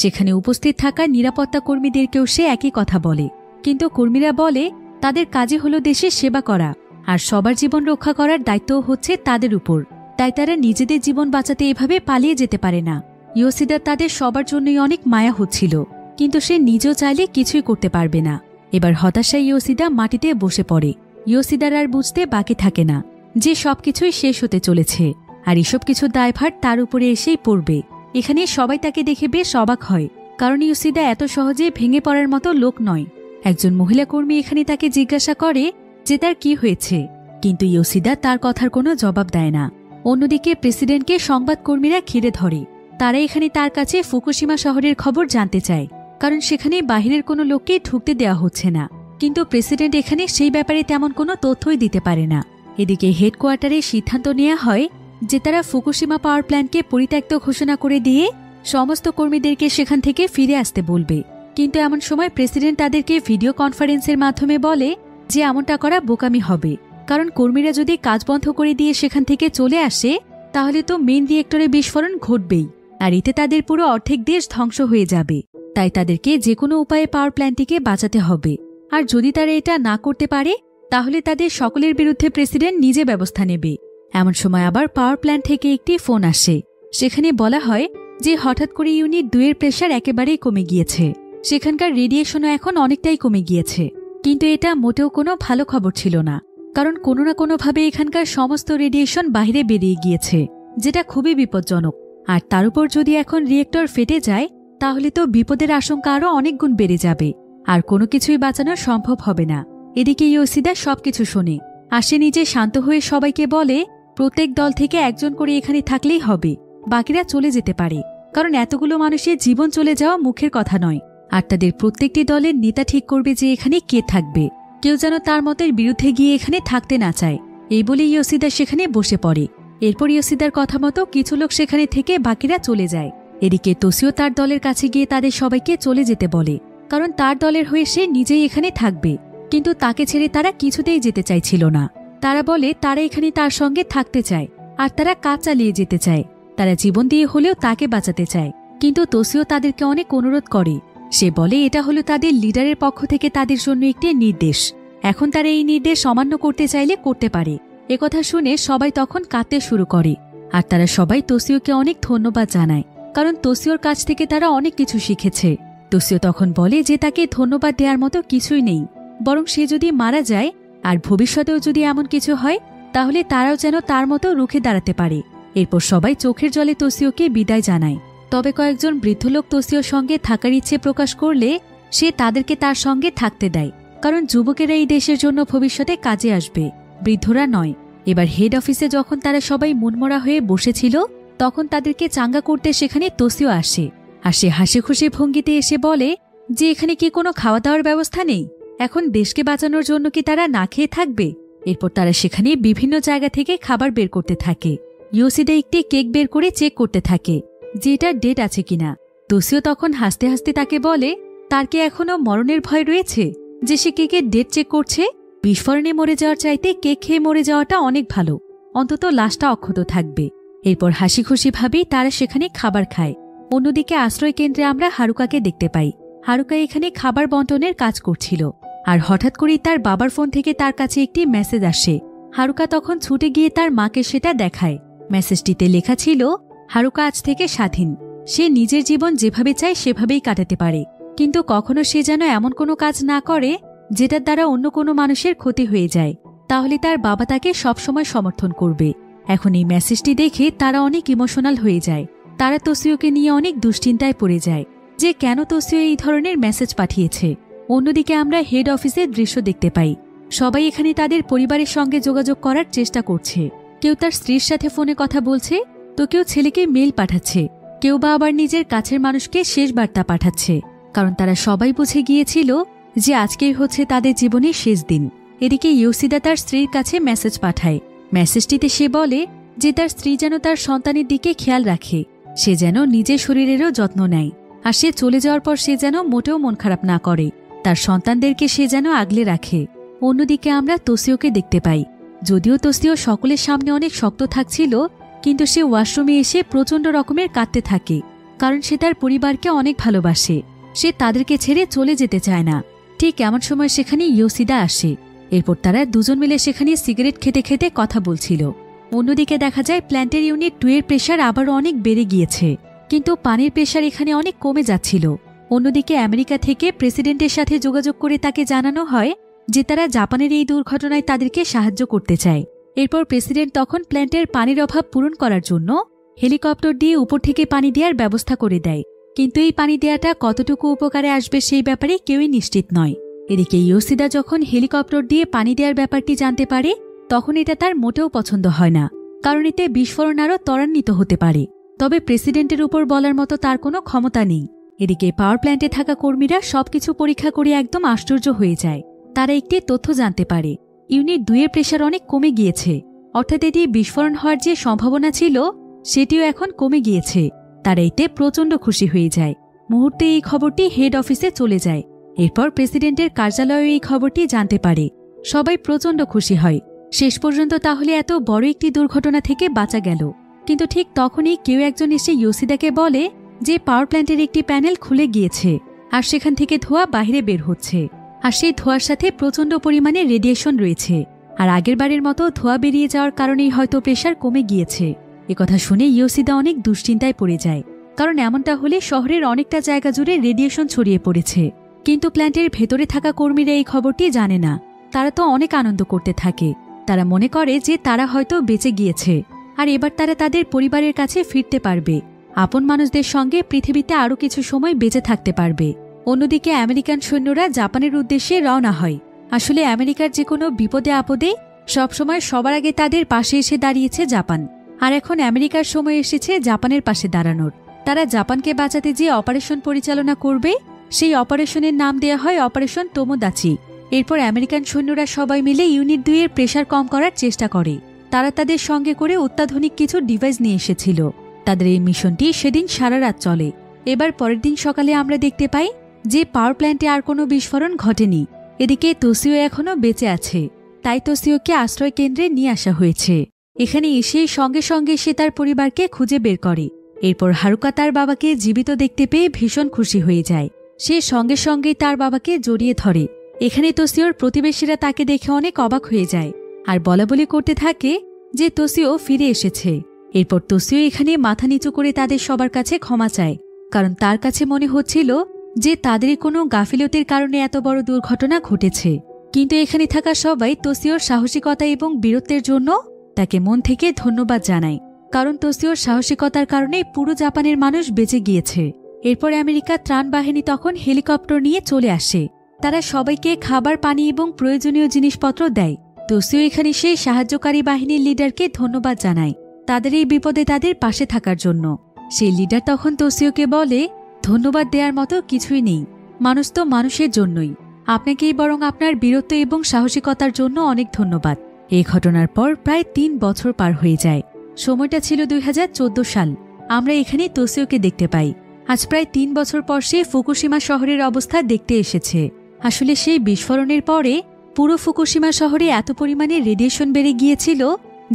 সেখানে উপস্থিত থাকা নিরাপত্তা কর্মীদেরকেও সে একই কথা বলে, কিন্তু কর্মীরা বলে তাদের কাজই হলো দেশের সেবা করা, আর সবার জীবন রক্ষা করার দায়িত্বও হচ্ছে তাদের উপর। তাই তারা নিজেদের জীবন বাঁচাতে এভাবে পালিয়ে যেতে পারে না। ইয়োশিদার তাদের সবার জন্যই অনেক মায়া হচ্ছিল, কিন্তু সে নিজেও চাইলে কিছুই করতে পারবে না। এবার হতাশায় ইয়োশিদা মাটিতে বসে পড়ে। ইয়োশিদার আর বুঝতে বাকি থাকে না যে সবকিছুই শেষ হতে চলেছে, আর এসব কিছু দায়ভার তার উপরে এসেই পড়বে। এখানে সবাই তাকে দেখে বেশ অবাক হয়, কারণ ইয়োশিদা এত সহজে ভেঙে পড়ার মতো লোক নয়। একজন মহিলা কর্মী এখানে তাকে জিজ্ঞাসা করে যে তার কি হয়েছে, কিন্তু ইয়োশিদা তার কথার কোনো জবাব দেয় না। অন্যদিকে প্রেসিডেন্টকে সংবাদকর্মীরা ঘিরে ধরে। তারা এখানে তার কাছে ফুকুশিমা শহরের খবর জানতে চায়, কারণ সেখানে বাহিরের কোনো লোককে ঢুকতে দেওয়া হচ্ছে না। কিন্তু প্রেসিডেন্ট এখানে সেই ব্যাপারে তেমন কোনো তথ্যই দিতে পারে না। এদিকে হেডকোয়ার্টারে সিদ্ধান্ত নেওয়া হয় যে তারা ফুকুশিমা পাওয়ার প্ল্যান্টকে পরিত্যক্ত ঘোষণা করে দিয়ে সমস্ত কর্মীদেরকে সেখান থেকে ফিরে আসতে বলবে। কিন্তু এমন সময় প্রেসিডেন্ট তাদেরকে ভিডিও কনফারেন্সের মাধ্যমে বলে যে এমনটা করা বোকামি হবে, কারণ কর্মীরা যদি কাজ বন্ধ করে দিয়ে সেখান থেকে চলে আসে তাহলে তো মেইন রিয়েক্টরে বিস্ফোরণ ঘটবেই, আর এতে তাদের পুরো অর্ধেক দেশ ধ্বংস হয়ে যাবে। তাই তাদেরকে যে কোনো উপায়ে পাওয়ার প্ল্যান্টটিকে বাঁচাতে হবে, আর যদি তারা এটা না করতে পারে তাহলে তাদের সকলের বিরুদ্ধে প্রেসিডেন্ট নিজে ব্যবস্থা নেবে। এমন সময় আবার পাওয়ার প্ল্যান্ট থেকে একটি ফোন আসে। সেখানে বলা হয় যে হঠাৎ করে ইউনিট 2-এর প্রেসার একেবারেই কমে গিয়েছে, সেখানকার রেডিয়েশনও এখন অনেকটাই কমে গিয়েছে। কিন্তু এটা মোটেও কোনো ভালো খবর ছিল না, কারণ কোনো না কোনোভাবে এখানকার সমস্ত রেডিয়েশন বাইরে বেরিয়ে গিয়েছে, যেটা খুবই বিপজ্জনক। আর তার উপর যদি এখন রিয়েক্টর ফেটে যায় তাহলে তো বিপদের আশঙ্কা আরও অনেক গুণ বেড়ে যাবে, আর কোনো কিছুই বাঁচানো সম্ভব হবে না। এদিকে ইয়োশিদা সবকিছু শোনে, আর সে নিজে শান্ত হয়ে সবাইকে বলে প্রত্যেক দল থেকে একজন করে এখানে থাকলেই হবে, বাকিরা চলে যেতে পারে, কারণ এতগুলো মানুষের জীবন চলে যাওয়া মুখের কথা নয়। আর তাদের প্রত্যেকটি দলের নেতা ঠিক করবে যে এখানে কে থাকবে, কেউ যেন তার মতের বিরুদ্ধে গিয়ে এখানে থাকতে না চায়। এই বলে ইয়োশিদা সেখানে বসে পড়ে। এরপর ইয়োশিদার কথা মতো কিছু লোক সেখানে থেকে বাকিরা চলে যায়। এদিকে তোসিও তার দলের কাছে গিয়ে তাদের সবাইকে চলে যেতে বলে, কারণ তার দলের হয়ে সে নিজেই এখানে থাকবে। কিন্তু তাকে ছেড়ে তারা কিছুতেই যেতে চাইছিল না। তারা বলে তারা এখানে তার সঙ্গে থাকতে চায়, আর তারা কাজ চালিয়ে যেতে চায়, তারা জীবন দিয়ে হলেও তাকে বাঁচাতে চায়। কিন্তু তোসিও তাদেরকে অনেক অনুরোধ করে। সে বলে এটা হলো তাদের লিডারের পক্ষ থেকে তাদের জন্য একটি নির্দেশ, এখন তারা এই নির্দেশ অমান্য করতে চাইলে করতে পারে। একথা শুনে সবাই তখন কাঁদতে শুরু করে, আর তারা সবাই তোসিওকে অনেক ধন্যবাদ জানায়, কারণ তোসিওর কাছ থেকে তারা অনেক কিছু শিখেছে। তোসিও তখন বলে যে তাকে ধন্যবাদ দেওয়ার মতো কিছুই নেই, বরং সে যদি মারা যায় আর ভবিষ্যতেও যদি এমন কিছু হয় তাহলে তারাও যেন তার মতো রুখে দাঁড়াতে পারে। এরপর সবাই চোখের জলে তোসিওকে বিদায় জানায়। তবে কয়েকজন বৃদ্ধ লোক তোসিওর সঙ্গে থাকার ইচ্ছে প্রকাশ করলে সে তাদেরকে তার সঙ্গে থাকতে দেয়, কারণ যুবকেরা এই দেশের জন্য ভবিষ্যতে কাজে আসবে, বৃদ্ধরা নয়। এবার হেড অফিসে যখন তারা সবাই মনমরা হয়ে বসেছিল তখন তাদেরকে চাঙ্গা করতে সেখানে তোসিও আসে। আর সে হাসি খুশি ভঙ্গিতে এসে বলে যে এখানে কি কোনো খাওয়া দাওয়ার ব্যবস্থা নেই, এখন দেশকে বাঁচানোর জন্য কি তারা না খেয়ে থাকবে। এরপর তারা সেখানে বিভিন্ন জায়গা থেকে খাবার বের করতে থাকে। ইয়োশিদা একটি কেক বের করে চেক করতে থাকে যে এটার ডেট আছে কিনা। তোসিও তখন হাসতে হাসতে তাকে বলে তার কি এখনও মরণের ভয় রয়েছে যে সে কেকের ডেট চেক করছে? বিস্ফোরণে মরে যাওয়ার চাইতে কেক খেয়ে মরে যাওয়াটা অনেক ভালো, অন্তত লাশটা অক্ষত থাকবে। এরপর হাসি খুশিভাবেই তারা সেখানে খাবার খায়। অন্যদিকে আশ্রয় কেন্দ্রে আমরা হারুকাকে দেখতে পাই। হারুকা এখানে খাবার বন্টনের কাজ করছিল, আর হঠাৎ করেই তার বাবার ফোন থেকে তার কাছে একটি মেসেজ আসে। হারুকা তখন ছুটে গিয়ে তার মাকে সেটা দেখায়। মেসেজটিতে লেখা ছিল, হারুকা আজ থেকে স্বাধীন, সে নিজের জীবন যেভাবে চায় সেভাবেই কাটাতে পারে, কিন্তু কখনো সে যেন এমন কোনো কাজ না করে যেটার দ্বারা অন্য কোনো মানুষের ক্ষতি হয়ে যায়, তাহলে তার বাবা তাকে সবসময় সমর্থন করবে। এখন এই মেসেজটি দেখে তারা অনেক ইমোশনাল হয়ে যায়। তারা তোসিওকে নিয়ে অনেক দুশ্চিন্তায় পড়ে যায় যে কেন তোসিও এই ধরনের মেসেজ পাঠিয়েছে। অন্যদিকে আমরা হেড অফিসের দৃশ্য দেখতে পাই। সবাই এখানে তাদের পরিবারের সঙ্গে যোগাযোগ করার চেষ্টা করছে। কেউ তার স্ত্রীর সাথে ফোনে কথা বলছে, তো কেউ ছেলেকে মেইল পাঠাচ্ছে, কেউ বা আবার নিজের কাছের মানুষকে শেষ বার্তা পাঠাচ্ছে, কারণ তারা সবাই বুঝে গিয়েছিল যে আজকেই হচ্ছে তাদের জীবনের শেষ দিন। এদিকে ইয়োশিদা তার স্ত্রীর কাছে মেসেজ পাঠায়। মেসেজটিতে সে বলে যে তার স্ত্রী যেন তার সন্তানের দিকে খেয়াল রাখে, সে যেন নিজের শরীরেরও যত্ন নেয়, আর সে চলে যাওয়ার পর সে যেন মোটেও মন খারাপ না করে, তার সন্তানদেরকে সে যেন আগলে রাখে। অন্যদিকে আমরা তোসিওকে দেখতে পাই। যদিও তোসিও সকলের সামনে অনেক শক্ত থাকছিল, কিন্তু সে ওয়াশরুমে এসে প্রচণ্ড রকমের কাঁদতে থাকে, কারণ সে তার পরিবারকে অনেক ভালোবাসে, সে তাদেরকে ছেড়ে চলে যেতে চায় না। ঠিক এমন সময় সেখানে ইয়োশিদা আসে। এরপর তারা দুজন মিলে সেখানে সিগারেট খেতে খেতে কথা বলছিল। অন্যদিকে দেখা যায় প্ল্যান্টের ইউনিট 2 এর প্রেশার আবারও অনেক বেড়ে গিয়েছে, কিন্তু পানির প্রেশার এখানে অনেক কমে যাচ্ছিল। অন্যদিকে আমেরিকা থেকে প্রেসিডেন্টের সাথে যোগাযোগ করে তাকে জানানো হয় যে তারা জাপানের এই দুর্ঘটনায় তাদেরকে সাহায্য করতে চায়। এরপর প্রেসিডেন্ট তখন প্ল্যান্টের পানির অভাব পূরণ করার জন্য হেলিকপ্টার দিয়ে উপর থেকে পানি দেওয়ার ব্যবস্থা করে দেয়, কিন্তু এই পানি দেওয়াটা কতটুকু উপকারে আসবে সেই ব্যাপারে কেউই নিশ্চিত নয়। এদিকে ইয়োশিদা যখন হেলিকপ্টার দিয়ে পানি দেওয়ার ব্যাপারটি জানতে পারে তখন এটা তার মোটেও পছন্দ হয় না, কারণ এতে বিস্ফোরণ আরও ত্বরান্বিত হতে পারে। তবে প্রেসিডেন্টের উপর বলার মতো তার কোনো ক্ষমতা নেই। এদিকে পাওয়ার প্ল্যান্টে থাকা কর্মীরা সবকিছু পরীক্ষা করে একদম আশ্চর্য হয়ে যায়। তারা একটি তথ্য জানতে পারে, ইউনিট 2 এর প্রেশার অনেক কমে গিয়েছে, অর্থাৎ এটি বিস্ফোরণ হওয়ার যে সম্ভাবনা ছিল সেটিও এখন কমে গিয়েছে। তারা এতে প্রচণ্ড খুশি হয়ে যায়। মুহূর্তে এই খবরটি হেড অফিসে চলে যায়। এরপর প্রেসিডেন্টের কার্যালয়ে এই খবরটি জানতে পারে। সবাই প্রচণ্ড খুশি হয়। শেষ পর্যন্ত তাহলে এত বড় একটি দুর্ঘটনা থেকে বাঁচা গেল। কিন্তু ঠিক তখনই কেউ একজন এসে ইয়োশিদাকে বলে যে পাওয়ার প্ল্যান্টের একটি প্যানেল খুলে গিয়েছে, আর সেখান থেকে ধোঁয়া বাইরে বের হচ্ছে, আর সেই ধোঁয়ার সাথে প্রচণ্ড পরিমাণে রেডিয়েশন রয়েছে, আর আগের বারের মতো ধোঁয়া বেরিয়ে যাওয়ার কারণেই হয়তো প্রেশার কমে গিয়েছে। একথা শুনে ইয়োশিদা অনেক দুশ্চিন্তায় পড়ে যায়, কারণ এমনটা হলে শহরের অনেকটা জায়গা জুড়ে রেডিয়েশন ছড়িয়ে পড়েছে। কিন্তু প্ল্যান্টের ভেতরে থাকা কর্মীরা এই খবরটি জানে না। তারা তো অনেক আনন্দ করতে থাকে। তারা মনে করে যে তারা হয়তো বেঁচে গিয়েছে, আর এবার তারা তাদের পরিবারের কাছে ফিরতে পারবে, আপন মানুষদের সঙ্গে পৃথিবীতে আরও কিছু সময় বেঁচে থাকতে পারবে। অন্যদিকে আমেরিকান সৈন্যরা জাপানের উদ্দেশ্যে রওনা হয়। আসলে আমেরিকার যে কোনো বিপদে আপদে সবসময় সবার আগে তাদের পাশে এসে দাঁড়িয়েছে জাপান, আর এখন আমেরিকার সময় এসেছে জাপানের পাশে দাঁড়ানোর। তারা জাপানকে বাঁচাতে যে অপারেশন পরিচালনা করবে সেই অপারেশনের নাম দেয়া হয় অপারেশন তোমোদাচি। এরপর আমেরিকান সৈন্যরা সবাই মিলে ইউনিট 2 এর প্রেশার কম করার চেষ্টা করে। তারা তাদের সঙ্গে করে অত্যাধুনিক কিছু ডিভাইস নিয়ে এসেছিল। তাদের এই মিশনটি সেদিন সারা রাত চলে। এবার পরের দিন সকালে আমরা দেখতে পাই যে পাওয়ার প্ল্যান্টে আর কোনো বিস্ফোরণ ঘটেনি। এদিকে তোসিও এখনও বেঁচে আছে, তাই তোসিওকে আশ্রয় কেন্দ্রে নিয়ে আসা হয়েছে। এখানে এসে সঙ্গে সঙ্গে সে তার পরিবারকে খুঁজে বের করে। এরপর হারুকা তার বাবাকে জীবিত দেখতে পেয়ে ভীষণ খুশি হয়ে যায়। সে সঙ্গে সঙ্গেই তার বাবাকে জড়িয়ে ধরে। এখানে তোসিওর প্রতিবেশীরা তাকে দেখে অনেক অবাক হয়ে যায় আর বলাবলি করতে থাকে যে তোসিও ফিরে এসেছে। এরপর তোসিও এখানে মাথা নিচু করে তাদের সবার কাছে ক্ষমা চায়, কারণ তার কাছে মনে হচ্ছিল যে তাদেরই কোনো গাফিলতির কারণে এত বড় দুর্ঘটনা ঘটেছে। কিন্তু এখানে থাকা সবাই তোসিওর সাহসিকতা এবং বীরত্বের জন্য তাকে মন থেকে ধন্যবাদ জানায়, কারণ তোসিওর সাহসিকতার কারণে পুরো জাপানের মানুষ বেঁচে গিয়েছে। এরপর আমেরিকার ত্রাণ বাহিনী তখন হেলিকপ্টার নিয়ে চলে আসে। তারা সবাইকে খাবার, পানি এবং প্রয়োজনীয় জিনিসপত্র দেয়। তোসিও এখানে সেই সাহায্যকারী বাহিনীর লিডারকে ধন্যবাদ জানায় তাদের এই বিপদে তাদের পাশে থাকার জন্য। সেই লিডার তখন তোসিওকে বলে, ধন্যবাদ দেওয়ার মতো কিছুই নেই, মানুষ তো মানুষের জন্যই, আপনাকেই বরং আপনার বীরত্ব এবং সাহসিকতার জন্য অনেক ধন্যবাদ। এই ঘটনার পর প্রায় 3 বছর পার হয়ে যায়। সময়টা ছিল 2014 সাল। আমরা এখানে তোসিওকে দেখতে পাই। আজ প্রায় 3 বছর পর সে ফুকুশিমা শহরের অবস্থা দেখতে এসেছে। আসলে সেই বিস্ফোরণের পরে পুরো ফুকুশিমা শহরে এত পরিমাণে রেডিয়েশন বেড়ে গিয়েছিল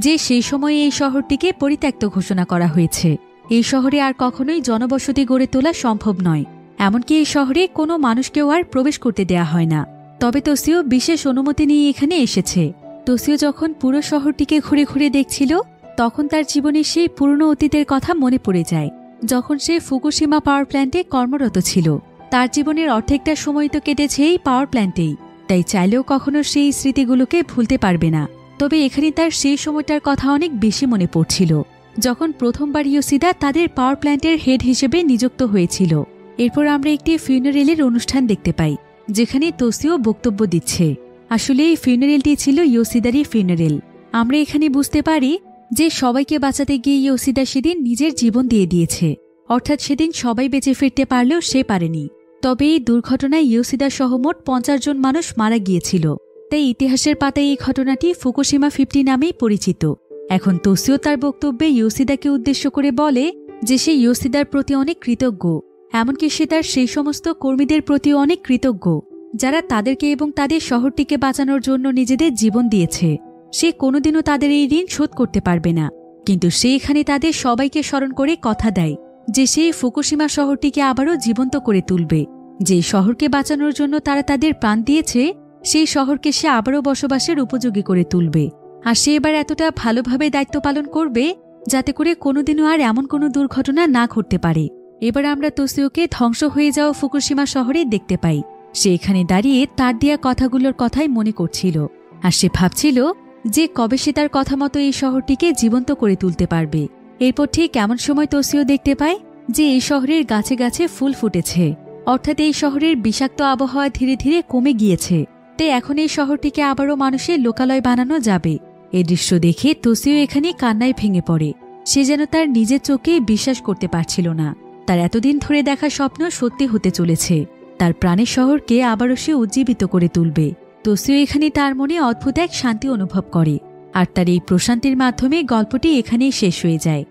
যে সেই সময়ে এই শহরটিকে পরিত্যক্ত ঘোষণা করা হয়েছে। এই শহরে আর কখনোই জনবসতি গড়ে তোলা সম্ভব নয়, এমনকি এই শহরে কোনো মানুষকেও আর প্রবেশ করতে দেয়া হয় না। তবে তোসিও বিশেষ অনুমতি নিয়ে এখানে এসেছে। তোসিও যখন পুরো শহরটিকে ঘুরে ঘুরে দেখছিল, তখন তার জীবনের সেই পুরনো অতীতের কথা মনে পড়ে যায়, যখন সে ফুকুশিমা পাওয়ার প্ল্যান্টে কর্মরত ছিল। তার জীবনের অর্ধেকটা সময় তো কেটেছে এই পাওয়ার প্ল্যান্টেই, তাই চাইলেও কখনো সেই স্মৃতিগুলোকে ভুলতে পারবে না। তবে এখানে তার সেই সময়টার কথা অনেক বেশি মনে পড়ছিল, যখন প্রথমবার ইয়োশিদা তাদের পাওয়ার প্ল্যান্টের হেড হিসেবে নিযুক্ত হয়েছিল। এরপর আমরা একটি ফিউনারেলের অনুষ্ঠান দেখতে পাই, যেখানে তোসিও বক্তব্য দিচ্ছে। আসলে এই ফিউনারেলটি ছিল ইয়োশিদারই ফিউনারেল। আমরা এখানে বুঝতে পারি যে সবাইকে বাঁচাতে গিয়ে ইয়োশিদা সেদিন নিজের জীবন দিয়ে দিয়েছে, অর্থাৎ সেদিন সবাই বেঁচে ফিরতে পারলেও সে পারেনি। তবে এই দুর্ঘটনায় ইয়োশিদা সহ মোট 50 জন মানুষ মারা গিয়েছিল। তাই ইতিহাসের পাতায় এই ঘটনাটি ফুকুশিমা 50 নামেই পরিচিত। এখন তোসিও তার বক্তব্যে ইয়োশিদাকে উদ্দেশ্য করে বলে যে সে ইয়োশিদার প্রতি অনেক কৃতজ্ঞ, এমনকি সে তার সেই সমস্ত কর্মীদের প্রতিও অনেক কৃতজ্ঞ যারা তাদেরকে এবং তাদের শহরটিকে বাঁচানোর জন্য নিজেদের জীবন দিয়েছে। সে কোনোদিনও তাদের এই ঋণ শোধ করতে পারবে না, কিন্তু সে এখানে তাদের সবাইকে স্মরণ করে কথা দেয় যে সেই ফুকুশিমা শহরটিকে আবারও জীবন্ত করে তুলবে। যে শহরকে বাঁচানোর জন্য তারা তাদের প্রাণ দিয়েছে, সেই শহরকে সে আবারও বসবাসের উপযোগী করে তুলবে। আর সে এবার এতটা ভালোভাবে দায়িত্ব পালন করবে যাতে করে কোনোদিনও আর এমন কোনো দুর্ঘটনা না ঘটতে পারে। এবার আমরা তোসিওকে ধ্বংস হয়ে যাওয়া ফুকুশিমা শহরে দেখতে পাই। সে এখানে দাঁড়িয়ে তার দেয়া কথাগুলোর কথাই মনে করছিল, আর সে ভাবছিল যে কবে সে তার কথা মতো এই শহরটিকে জীবন্ত করে তুলতে পারবে। এরপর ঠিক এমন সময় তোসিও দেখতে পায় যে এই শহরের গাছে গাছে ফুল ফুটেছে, অর্থাৎ এই শহরের বিষাক্ত আবহাওয়া ধীরে ধীরে কমে গিয়েছে। তাই এখন এই শহরটিকে আবারও মানুষের লোকালয় বানানো যাবে। এই দৃশ্য দেখে তোসিও এখানে কান্নায় ভেঙে পড়ে। সে যেন তার নিজের চোখে বিশ্বাস করতে পারছিল না। তার এতদিন ধরে দেখা স্বপ্ন সত্যি হতে চলেছে। তার প্রাণের শহরকে আবারও সে উজ্জীবিত করে তুলবে। তোসিও এখানে তার মনে অদ্ভুত এক শান্তি অনুভব করে, আর তার এই প্রশান্তির মাধ্যমে গল্পটি এখানেই শেষ হয়ে যায়।